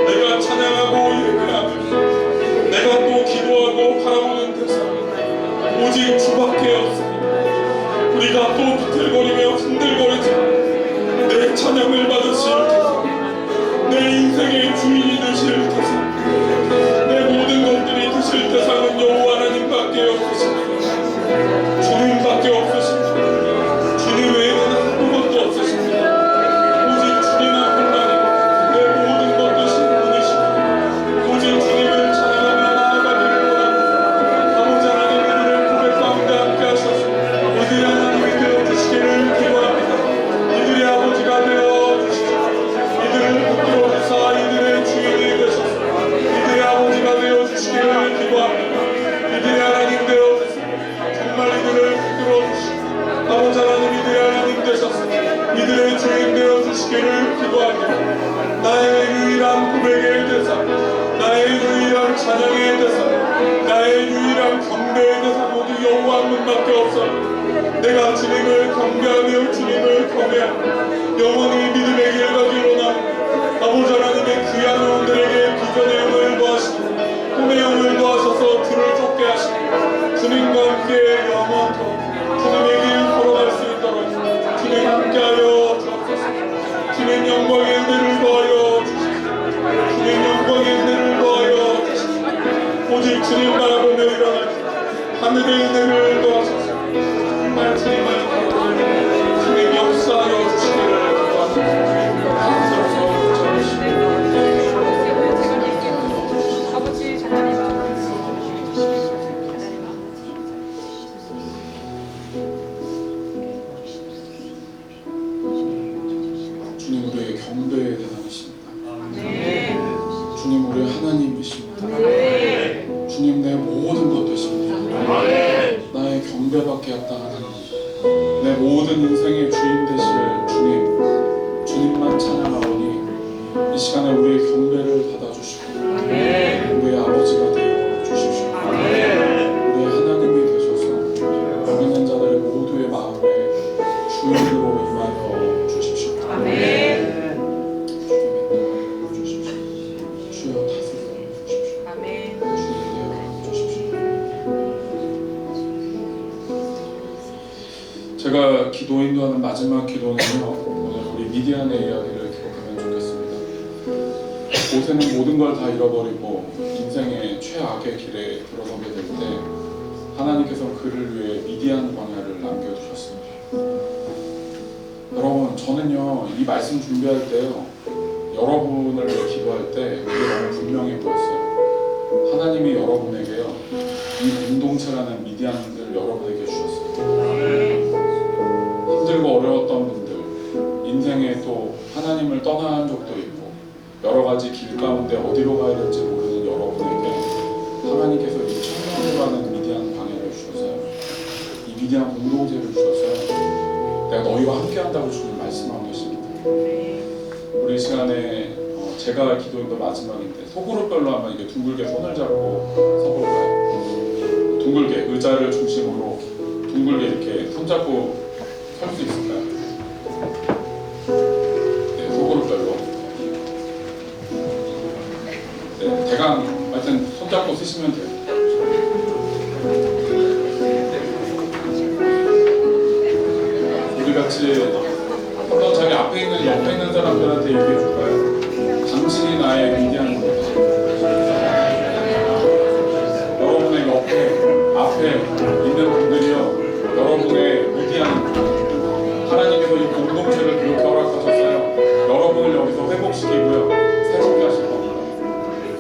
내가 찬양하고 예배하며 내가 또 기도하고 바라보는 대상 오직 주밖에 없습니다. 우리가 또 비틀거리며 흔들거리지만 내 찬양을 받으실 대상, 내 인생의 주인이 되실 대상, 내 모든 것들이 되실 대상은 여호와 하나님밖에 없으십니다. 주님밖에 없으십니다. 주님 외에는 아무것도 없으십니다. 오직 주님 한 분만이 내 모든 것 되신 분이십니다. 오직 주님을 찬양하며 나아가기를 원합니다. 아버지 하나님, 이들의 고백 가운데 함께 하셔서 이들의 하나님이 되어주시기를 기도합니다. 이들의 아버지가 되어주시고 이들을 붙들어 주사 이들의 주인이 되셔서 이들의 아버지가 되어주시기를 기도합니다. 이들의 하나님 되어주시고 정말 이들을 붙들어 주시고 아버지 하나님, 이들의 하나님 되셔서 이들의 주인 되어주시기를 기도합니다. 나의 유일한 고백의 대상, 나의 유일한 찬양의 대상, 나의 유일한 경배의 대상 모두 여호와 한 분밖에 없어. 내가 주님을 경배하며 주님을 경외하며 영원히 믿음의 길 가기로 나옵니다. 아버지 하나님의 귀한 영혼들에게 비전의 영을 더하시고 꿈의 영을 더하셔서 들을 쫓게 하시고 주님과 함께 영원토록 주님의 길 걸어갈 수 있도록 주님 함께하여 주옵소서. 주님 영광의 은혜를 더하여 주시옵소서. 주님 영광의 은혜를 더하여 주시옵소서. 오직 주님 바라보며 일어날 하늘의 은혜를 더하소서. 정말 주님을 바라보며 주님 역사하여 주시기를 기도합니다. 감사해서 전하시옵소서. 주님 우리의 경배의 대상이십니다. 주님 우리의 하나님이십니다. 주님 내 모든 것 되십니다. 나의 경배받게 했다 하나님, 내 모든 인생의 주인 되실 주님, 주님만 찬양하오니 이 시간에 우리의 경배를 받아주시고 우리의 아버지가 되어 주십시오. 우리의 하나님이 되셔서 여기 있는 자들의 모두의 마음에 주인으로 임하여 주십시오. 주여 다스려 주십시오. 주님 되어 주십시오. 제가 기도 인도하는 마지막 기도는요, 오늘 우리 미디안의 이야기를 기록하면 좋겠습니다. 모세는 모든 걸 다 잃어버리고 인생의 최악의 길에 들어서게 될 때 하나님께서 그를 위해 미디안 광야를 남겨주셨습니다. 여러분, 저는요 이 말씀 준비할 때요 여러분을 위해 기도할 때 그게 너무 분명해 보였어요. 하나님이 여러분에게요 이 공동체라는 미디안들 여러분에게 주셨어요. 힘들고 어려웠던 분들, 인생에 또 하나님을 떠난 적도 있고 여러 가지 길 가운데 어디로 가야 될지 모르는 여러분에게 하나님께서 이 청년이라는 미디안 광야를 주셔서요, 이 미디안 공동체를 주셔서요, 내가 너희와 함께한다고 주님 말씀하고 계십니다. 우리 시간에 제가 기도인도 마지막인데 소그룹별로 한번 이렇게 둥글게 손을 잡고 서볼까요? 둥글게 의자를 중심으로 둥글게 이렇게 손잡고 설 수 있을까요? 네, 소그룹별로. 네, 대강 하여튼 손잡고 쓰시면 돼요. 우리 같이 한번 자기 앞에 있는 옆에 있는 사람들한테 얘기해 줄까요? 당신이 나의 미디안입니다. 여러분의 옆에, 앞에 있는 분들이요, 여러분의 미디안입니다. 하나님께서 이 공동체를 그렇게 허락하셨어요. 여러분을 여기서 회복시키고요, 새롭게 하실 겁니다.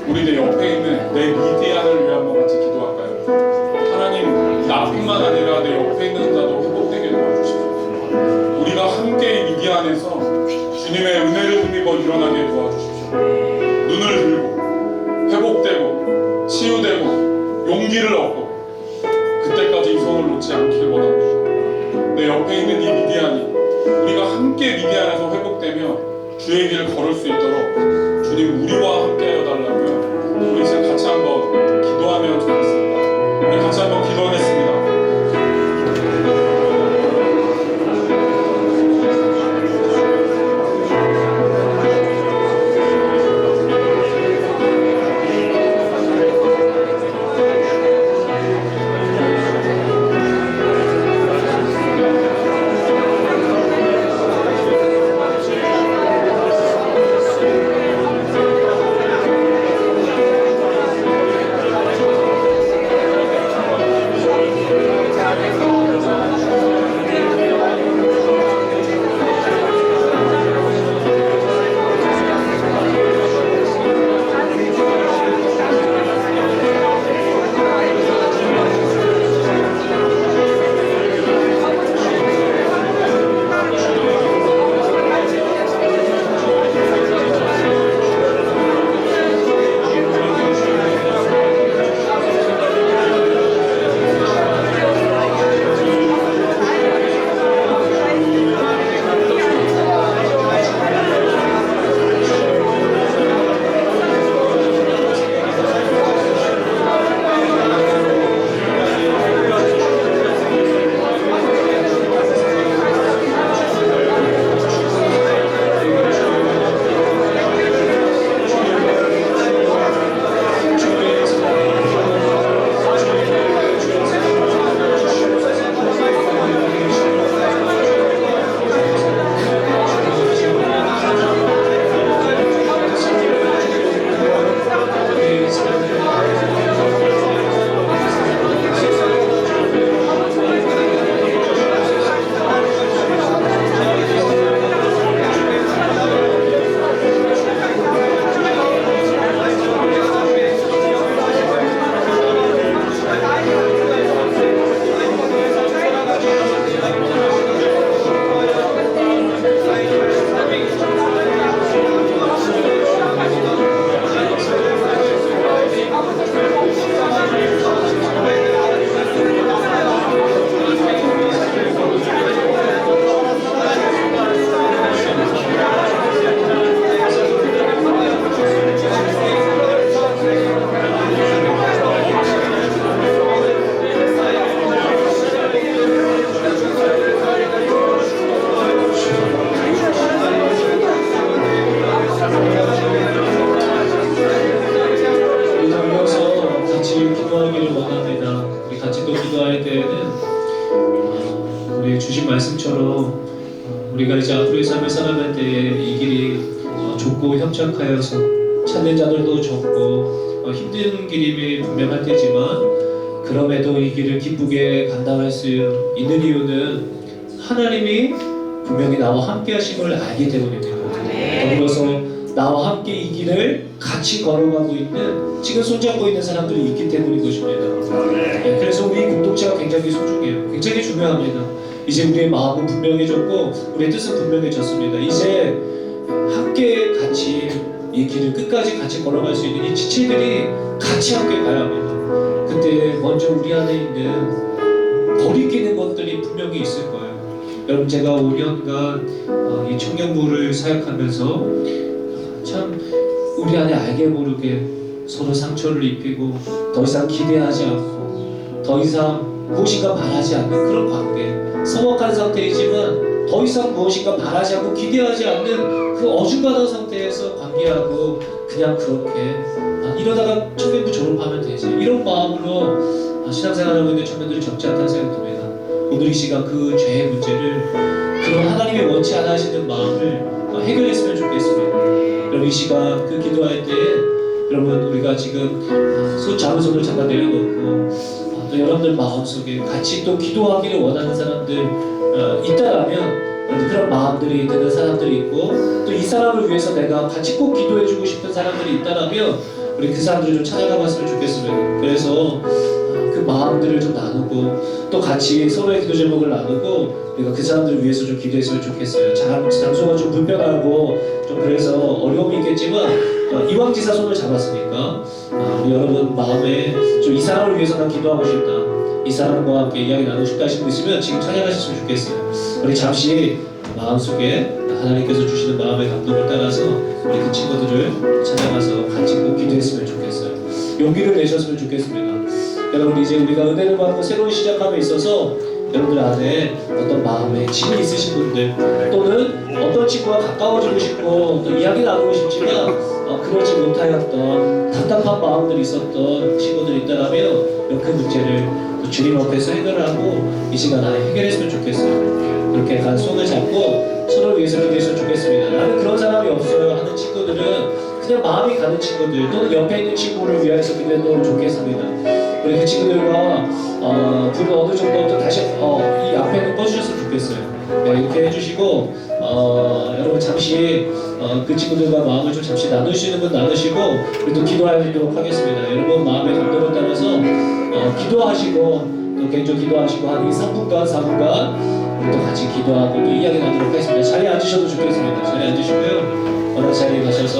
우리 내 옆에 있는 내 미디안을 위해 한번 같이 기도할까요? 하나님, 안에서 주님의 은혜를 힘입어 일어나게 도와주십시오. 눈을 들고 회복되고 치유되고 용기를 얻고 그때까지 이 손을 놓지 않기를 원합니다. 내 옆에 있는 이 미디안이 우리가 함께 미디안에서 회복되며 주의 길을 걸을 수 있도록 주님 우리와 함께하여 달라고요. 우리 이제 같이 한번 기도하면 좋겠습니다. 우리 같이 한번 기도하겠습니다. 말씀처럼 우리가 이제 앞으로의 삶을 살아갈 때 이 길이 좁고 협착하여서 찾는 자들도 적고 힘든 길임이 분명할 테지만 그럼에도 이 길을 기쁘게 감당할 수 있는 이유는 하나님이 분명히 나와 함께 하심을 알기 때문입니다. 더불어서 나와 함께 이 길을 같이 걸어가고 있는, 지금 손잡고 있는 사람들이 있기 때문인 것입니다. 그래서 우리 공동체가 굉장히 소중해요. 굉장히 중요합니다. 이제 우리의 마음은 분명해졌고 우리의 뜻은 분명해졌습니다. 이제 함께 같이 이 길을 끝까지 같이 걸어갈 수 있는 이 지체들이 같이 함께 가야 합니다. 그때 먼저 우리 안에 있는 거리끼는 것들이 분명히 있을 거예요. 여러분, 제가 5년간 이 청년부를 사역하면서 참 우리 안에 알게 모르게 서로 상처를 입히고 더 이상 기대하지 않고 더 이상 무엇인가 바라지 않는 그런 관계, 서먹한 상태이지만 더 이상 무엇인가 바라지 않고 기대하지 않는 그 어중간한 상태에서 관계하고 그냥 그렇게 이러다가 청년부 졸업하면 되지, 이런 마음으로 신앙생활하고 있는 청년들이 적지 않다는 생각이 듭니다. 오늘 이 시간 그 죄의 문제를, 그런 하나님이 원치 않아 하시는 마음을 해결했으면 좋겠습니다. 여러분, 이 시간 그 기도할 때 여러분, 우리가 지금 작은 손을 잠깐 내려놓고 또 여러분들 마음속에 같이 또 기도하기를 원하는 사람들 있다라면, 그런 마음들이 드는 사람들이 있고 또 이 사람을 위해서 내가 같이 꼭 기도해주고 싶은 사람들이 있다라면 우리 그 사람들을 좀 찾아가 봤으면 좋겠습니다. 그래서 그 마음들을 좀 나누고 또 같이 서로의 기도 제목을 나누고 우리가 그 사람들을 위해서 좀 기도했으면 좋겠어요. 장소가 좀 불편하고 좀 그래서 어려움이 있겠지만 이왕지사 손을 잡았으니까 우리 여러분 마음에 좀 이 사람을 위해서 난 기도하고 싶다, 이 사람과 함께 이야기 나누고 싶다 하시는 분 있으면 지금 찬양하셨으면 좋겠어요. 우리 잠시 마음속에 하나님께서 주시는 마음의 감동을 따라서 우리 그 친구들을 찾아가서 같이 꼭 기도했으면 좋겠어요. 용기를 내셨으면 좋겠습니다. 여러분, 이제 우리가 은혜를 받고 새로운 시작함에 있어서 여러분들 안에 어떤 마음에 짐이 있으신 분들, 또는 어떤 친구와 가까워지고 싶고 또 이야기 나누고 싶지만 그러지 못하였던 답답한 마음들이 있었던 친구들이 있다면 그 문제를 주님 앞에서 해결하고 이 시간 안에 해결했으면 좋겠어요. 그렇게 간 손을 잡고 서로를 위해서 기도했으면 좋겠습니다. 나는 그런 사람이 없어요 하는 친구들은 그냥 마음이 가는 친구들, 또는 옆에 있는 친구를 위해서 기도해도 좋겠습니다. 우리 그 친구들과 불을 어느 정도 다시 이 앞에는 꺼주셨으면 좋겠어요. 네, 이렇게 해주시고 여러분 잠시 그 친구들과 마음을 좀 잠시 나누시는 분 나누시고 우리 또 기도하도록 하겠습니다. 여러분 마음의 감동을 따라서 기도하시고 또 개인적으로 기도하시고 한 3분간 4분간 우리 또 같이 기도하고 또 이야기 나누도록 하겠습니다. 자리에 앉으셔도 좋겠습니다. 자리에 앉으시고요. 어느 자리에 가셔서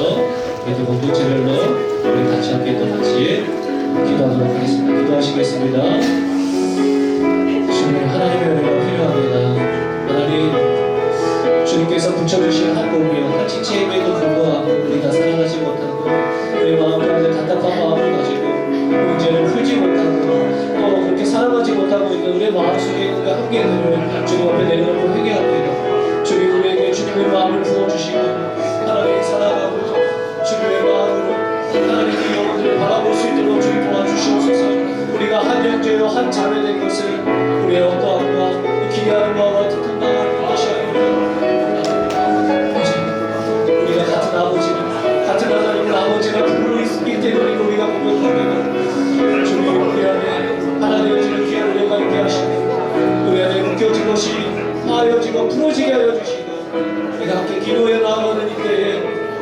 우리 또 공동체별로 우리 같이 함께 또 같이 기도하도록 하겠습니다. 기도하시겠습니다. 주님, 하나님의 은혜가 필요합니다. 하나님, 주님께서 붙여주신 한 몸이요 한 지체임에도 불구하고 우리가 살아가지 못하고 우리 마음 가운데 답답한 마음을 가지고 문제를 풀지 못하고 또 그렇게 살아가지 못하고 있는 우리의 마음속에 있는 그 한계들을 주님 앞에 내려놓고 회개합니다. 주님, 우리에게 주님의 마음을 부어주시고 하나님 살아가고 주님의 마음으로 하나님의 영혼들을 바라볼 수 있도록 주님 도와주시옵소서. 우리가 한 형제요 한 자매 된 것을 우리의 어떠함과 기대하는 마음과 뜻한 마음을 것이 아니라 우리가 같은 아버지는 같은 하나님을 아버지라 부르고 있기 때문에 우리가 고백합니다. 주님, 우리 안에 하나님의 주는 귀한 은혜가 있게 하시고 우리 안에 묶여진 것이 파여지고 풀어지게 하여 주시고 우리가 함께 기도해 나아가는 이때에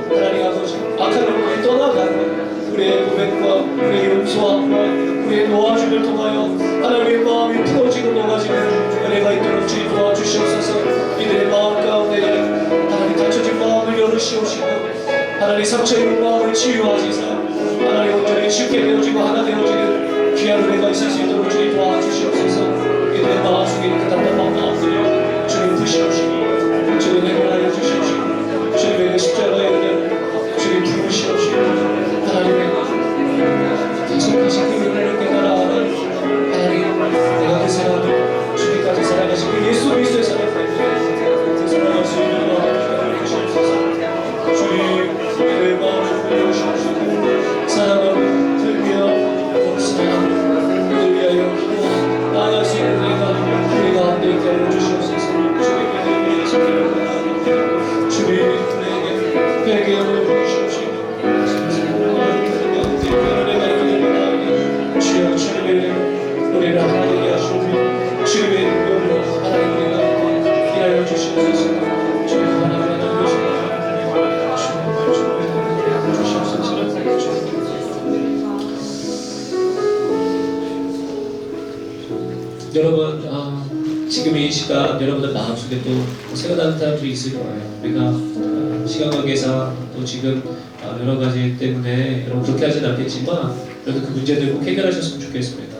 하나님 아버지 악한 영혼이 떠나가는 우리의 고백과 우리의 용서함과 우리의 도와줌을 통하여 하나님의 마음이 풀어지고 녹아지는 은혜가 있도록 주님 도와주시옵소서. 이들의 마음 가운데 하나님 닫혀진 마음을 열으시옵시고 하나님 상처입은 마음을 치유하시사 하나님 온전히 쉽게 되어지고 하나 되어지는 귀한 은혜가 있을 수 있도록 주님 도와주시옵소서. 이들의 마음속에 있는 그 답답한 마음들을 주님 부시옵시고 주님 해결하여 주시옵시고 주님의 십자가의 은혜를 주님 부으시옵시고 하나님의 계속하신 그 은혜를 깨달아가는 하나님, 내가 그 사람을 주님까지 살아가신 그 예수 그리스도의 사랑 때문에 살아갈 수 있는 마음을 주시옵소서. 주님, 내 마음을 열어주시옵시고 사랑을 들며 사랑을 위하여 기도하고 나아갈 수 있는 내가 우리 가운데 있게 하여 주시옵소서. 주님의 위해서 기도합니다. 주님, 내게 회개함을 주시옵시고 주여, 주님의 이름 우리를 하나되게 하시고 주님의 이름으로 하나님 우리가 일하여 주시옵소서. 주님 하나님 주님을 주시옵소서. 여러분, 지금 이 시간 여러분들 마음속에 또 생각나는 사람들이 있을 거예요. 우리가 시간 관계상 또 지금 여러 가지 때문에 여러분 그렇게 하진 않겠지만 그래도 그 문제들 꼭 해결하셨으면 좋겠습니다.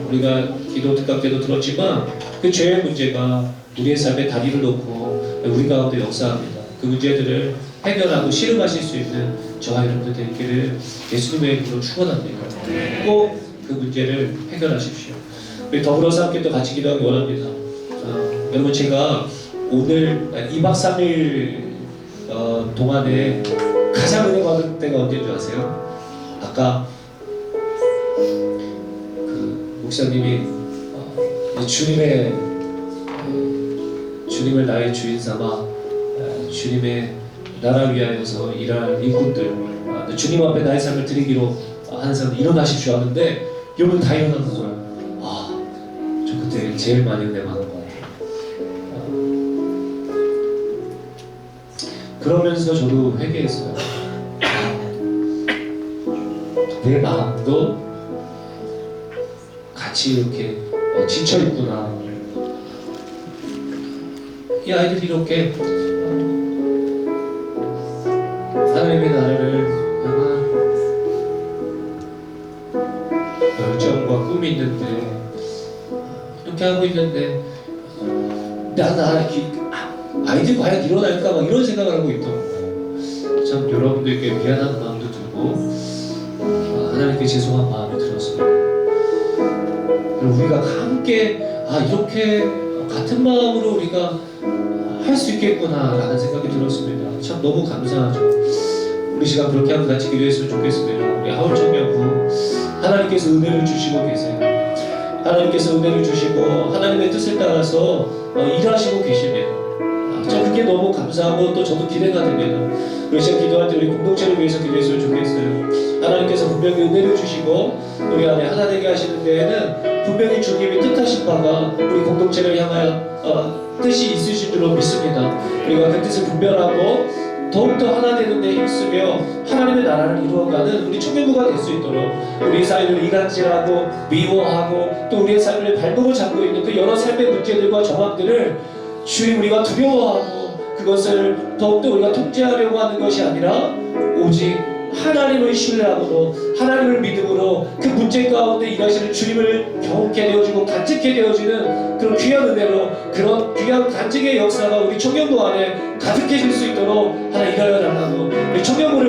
우리가 기도 특강 때도 들었지만 그 죄의 문제가 우리의 삶에 다리를 놓고 우리 가운데 역사합니다. 그 문제들을 해결하고 실험하실 수 있는 저와 여러분들 되기를 예수님의 이름으로 축원합니다. 꼭 그 문제를 해결하십시오. 우리 더불어서 함께 또 같이 기도하기 원합니다. 여러분, 제가 오늘 2박 3일 동안에 가장 은혜 받을 때가 언제인 줄 아세요? 아까 그 목사님이 주님을 나의 주인 삼아 주님의 나라 위하여서 일할 일꾼들, 주님 앞에 나의 삶을 드리기로 하는 사람들 일어나십시오 하는데 여러분 다 일어나는 거예요. 저 그때 제일 많이 은혜 받은 거 같아요. 그러면서 저도 회개했어요. 내 마음도 같이 이렇게 지쳐 있구나. 이 아이들이 이렇게 하나님의 나라를 향한 열정과 꿈이 있는데 이렇게 하고 있는데 아이들이 과연 일어날까 막 이런 생각을 하고 있던 거예요. 참 여러분들께 미안한 마음도 들고 하나님께 죄송한 마음이 들었어요. 우리가 함께 이렇게 같은 마음으로 우리가 할 수 있겠구나라는 생각이 들었습니다. 참 너무 감사하죠. 우리 시간 그렇게 한번 같이 기도했으면 좋겠습니다. 우리 하울청년부 하나님께서 은혜를 주시고 계세요. 하나님께서 은혜를 주시고 하나님의 뜻을 따라서 일하시고 계십니다. 참 그게 너무 감사하고 또 저도 기대가 됩니다. 우리 시간 기도할 때 우리 공동체를 위해서 기도했으면 좋겠어요. 하나님께서 분명히 은혜를 주시고 우리 안에 하나 되게 하시는 데에는 분명히 주님이 뜻하신 바가 우리 공동체를 향하여 뜻이 있으신 줄로 믿습니다. 우리가 그 뜻을 분별하고 더욱더 하나 되는 데 힘쓰며 하나님의 나라를 이루어가는 우리 청년부가 될 수 있도록 우리 삶을 이간질하고 미워하고 또 우리의 삶을 발목을 잡고 있는 그 여러 삶의 문제들과 정황들을 주님 우리가 두려워하고 그것을 더욱더 우리가 통제하려고 하는 것이 아니라 오직 하나님을 신뢰함으로 하나님을 믿음으로 그 문제 가운데 일하시는 주님을 경험케 되어지고 간직케 되어지는 그런 귀한 은혜로 그런 귀한 간직의 역사가 우리 청년부 안에 가득해질 수 있도록 하나 일하여 달라고 우리 청년부를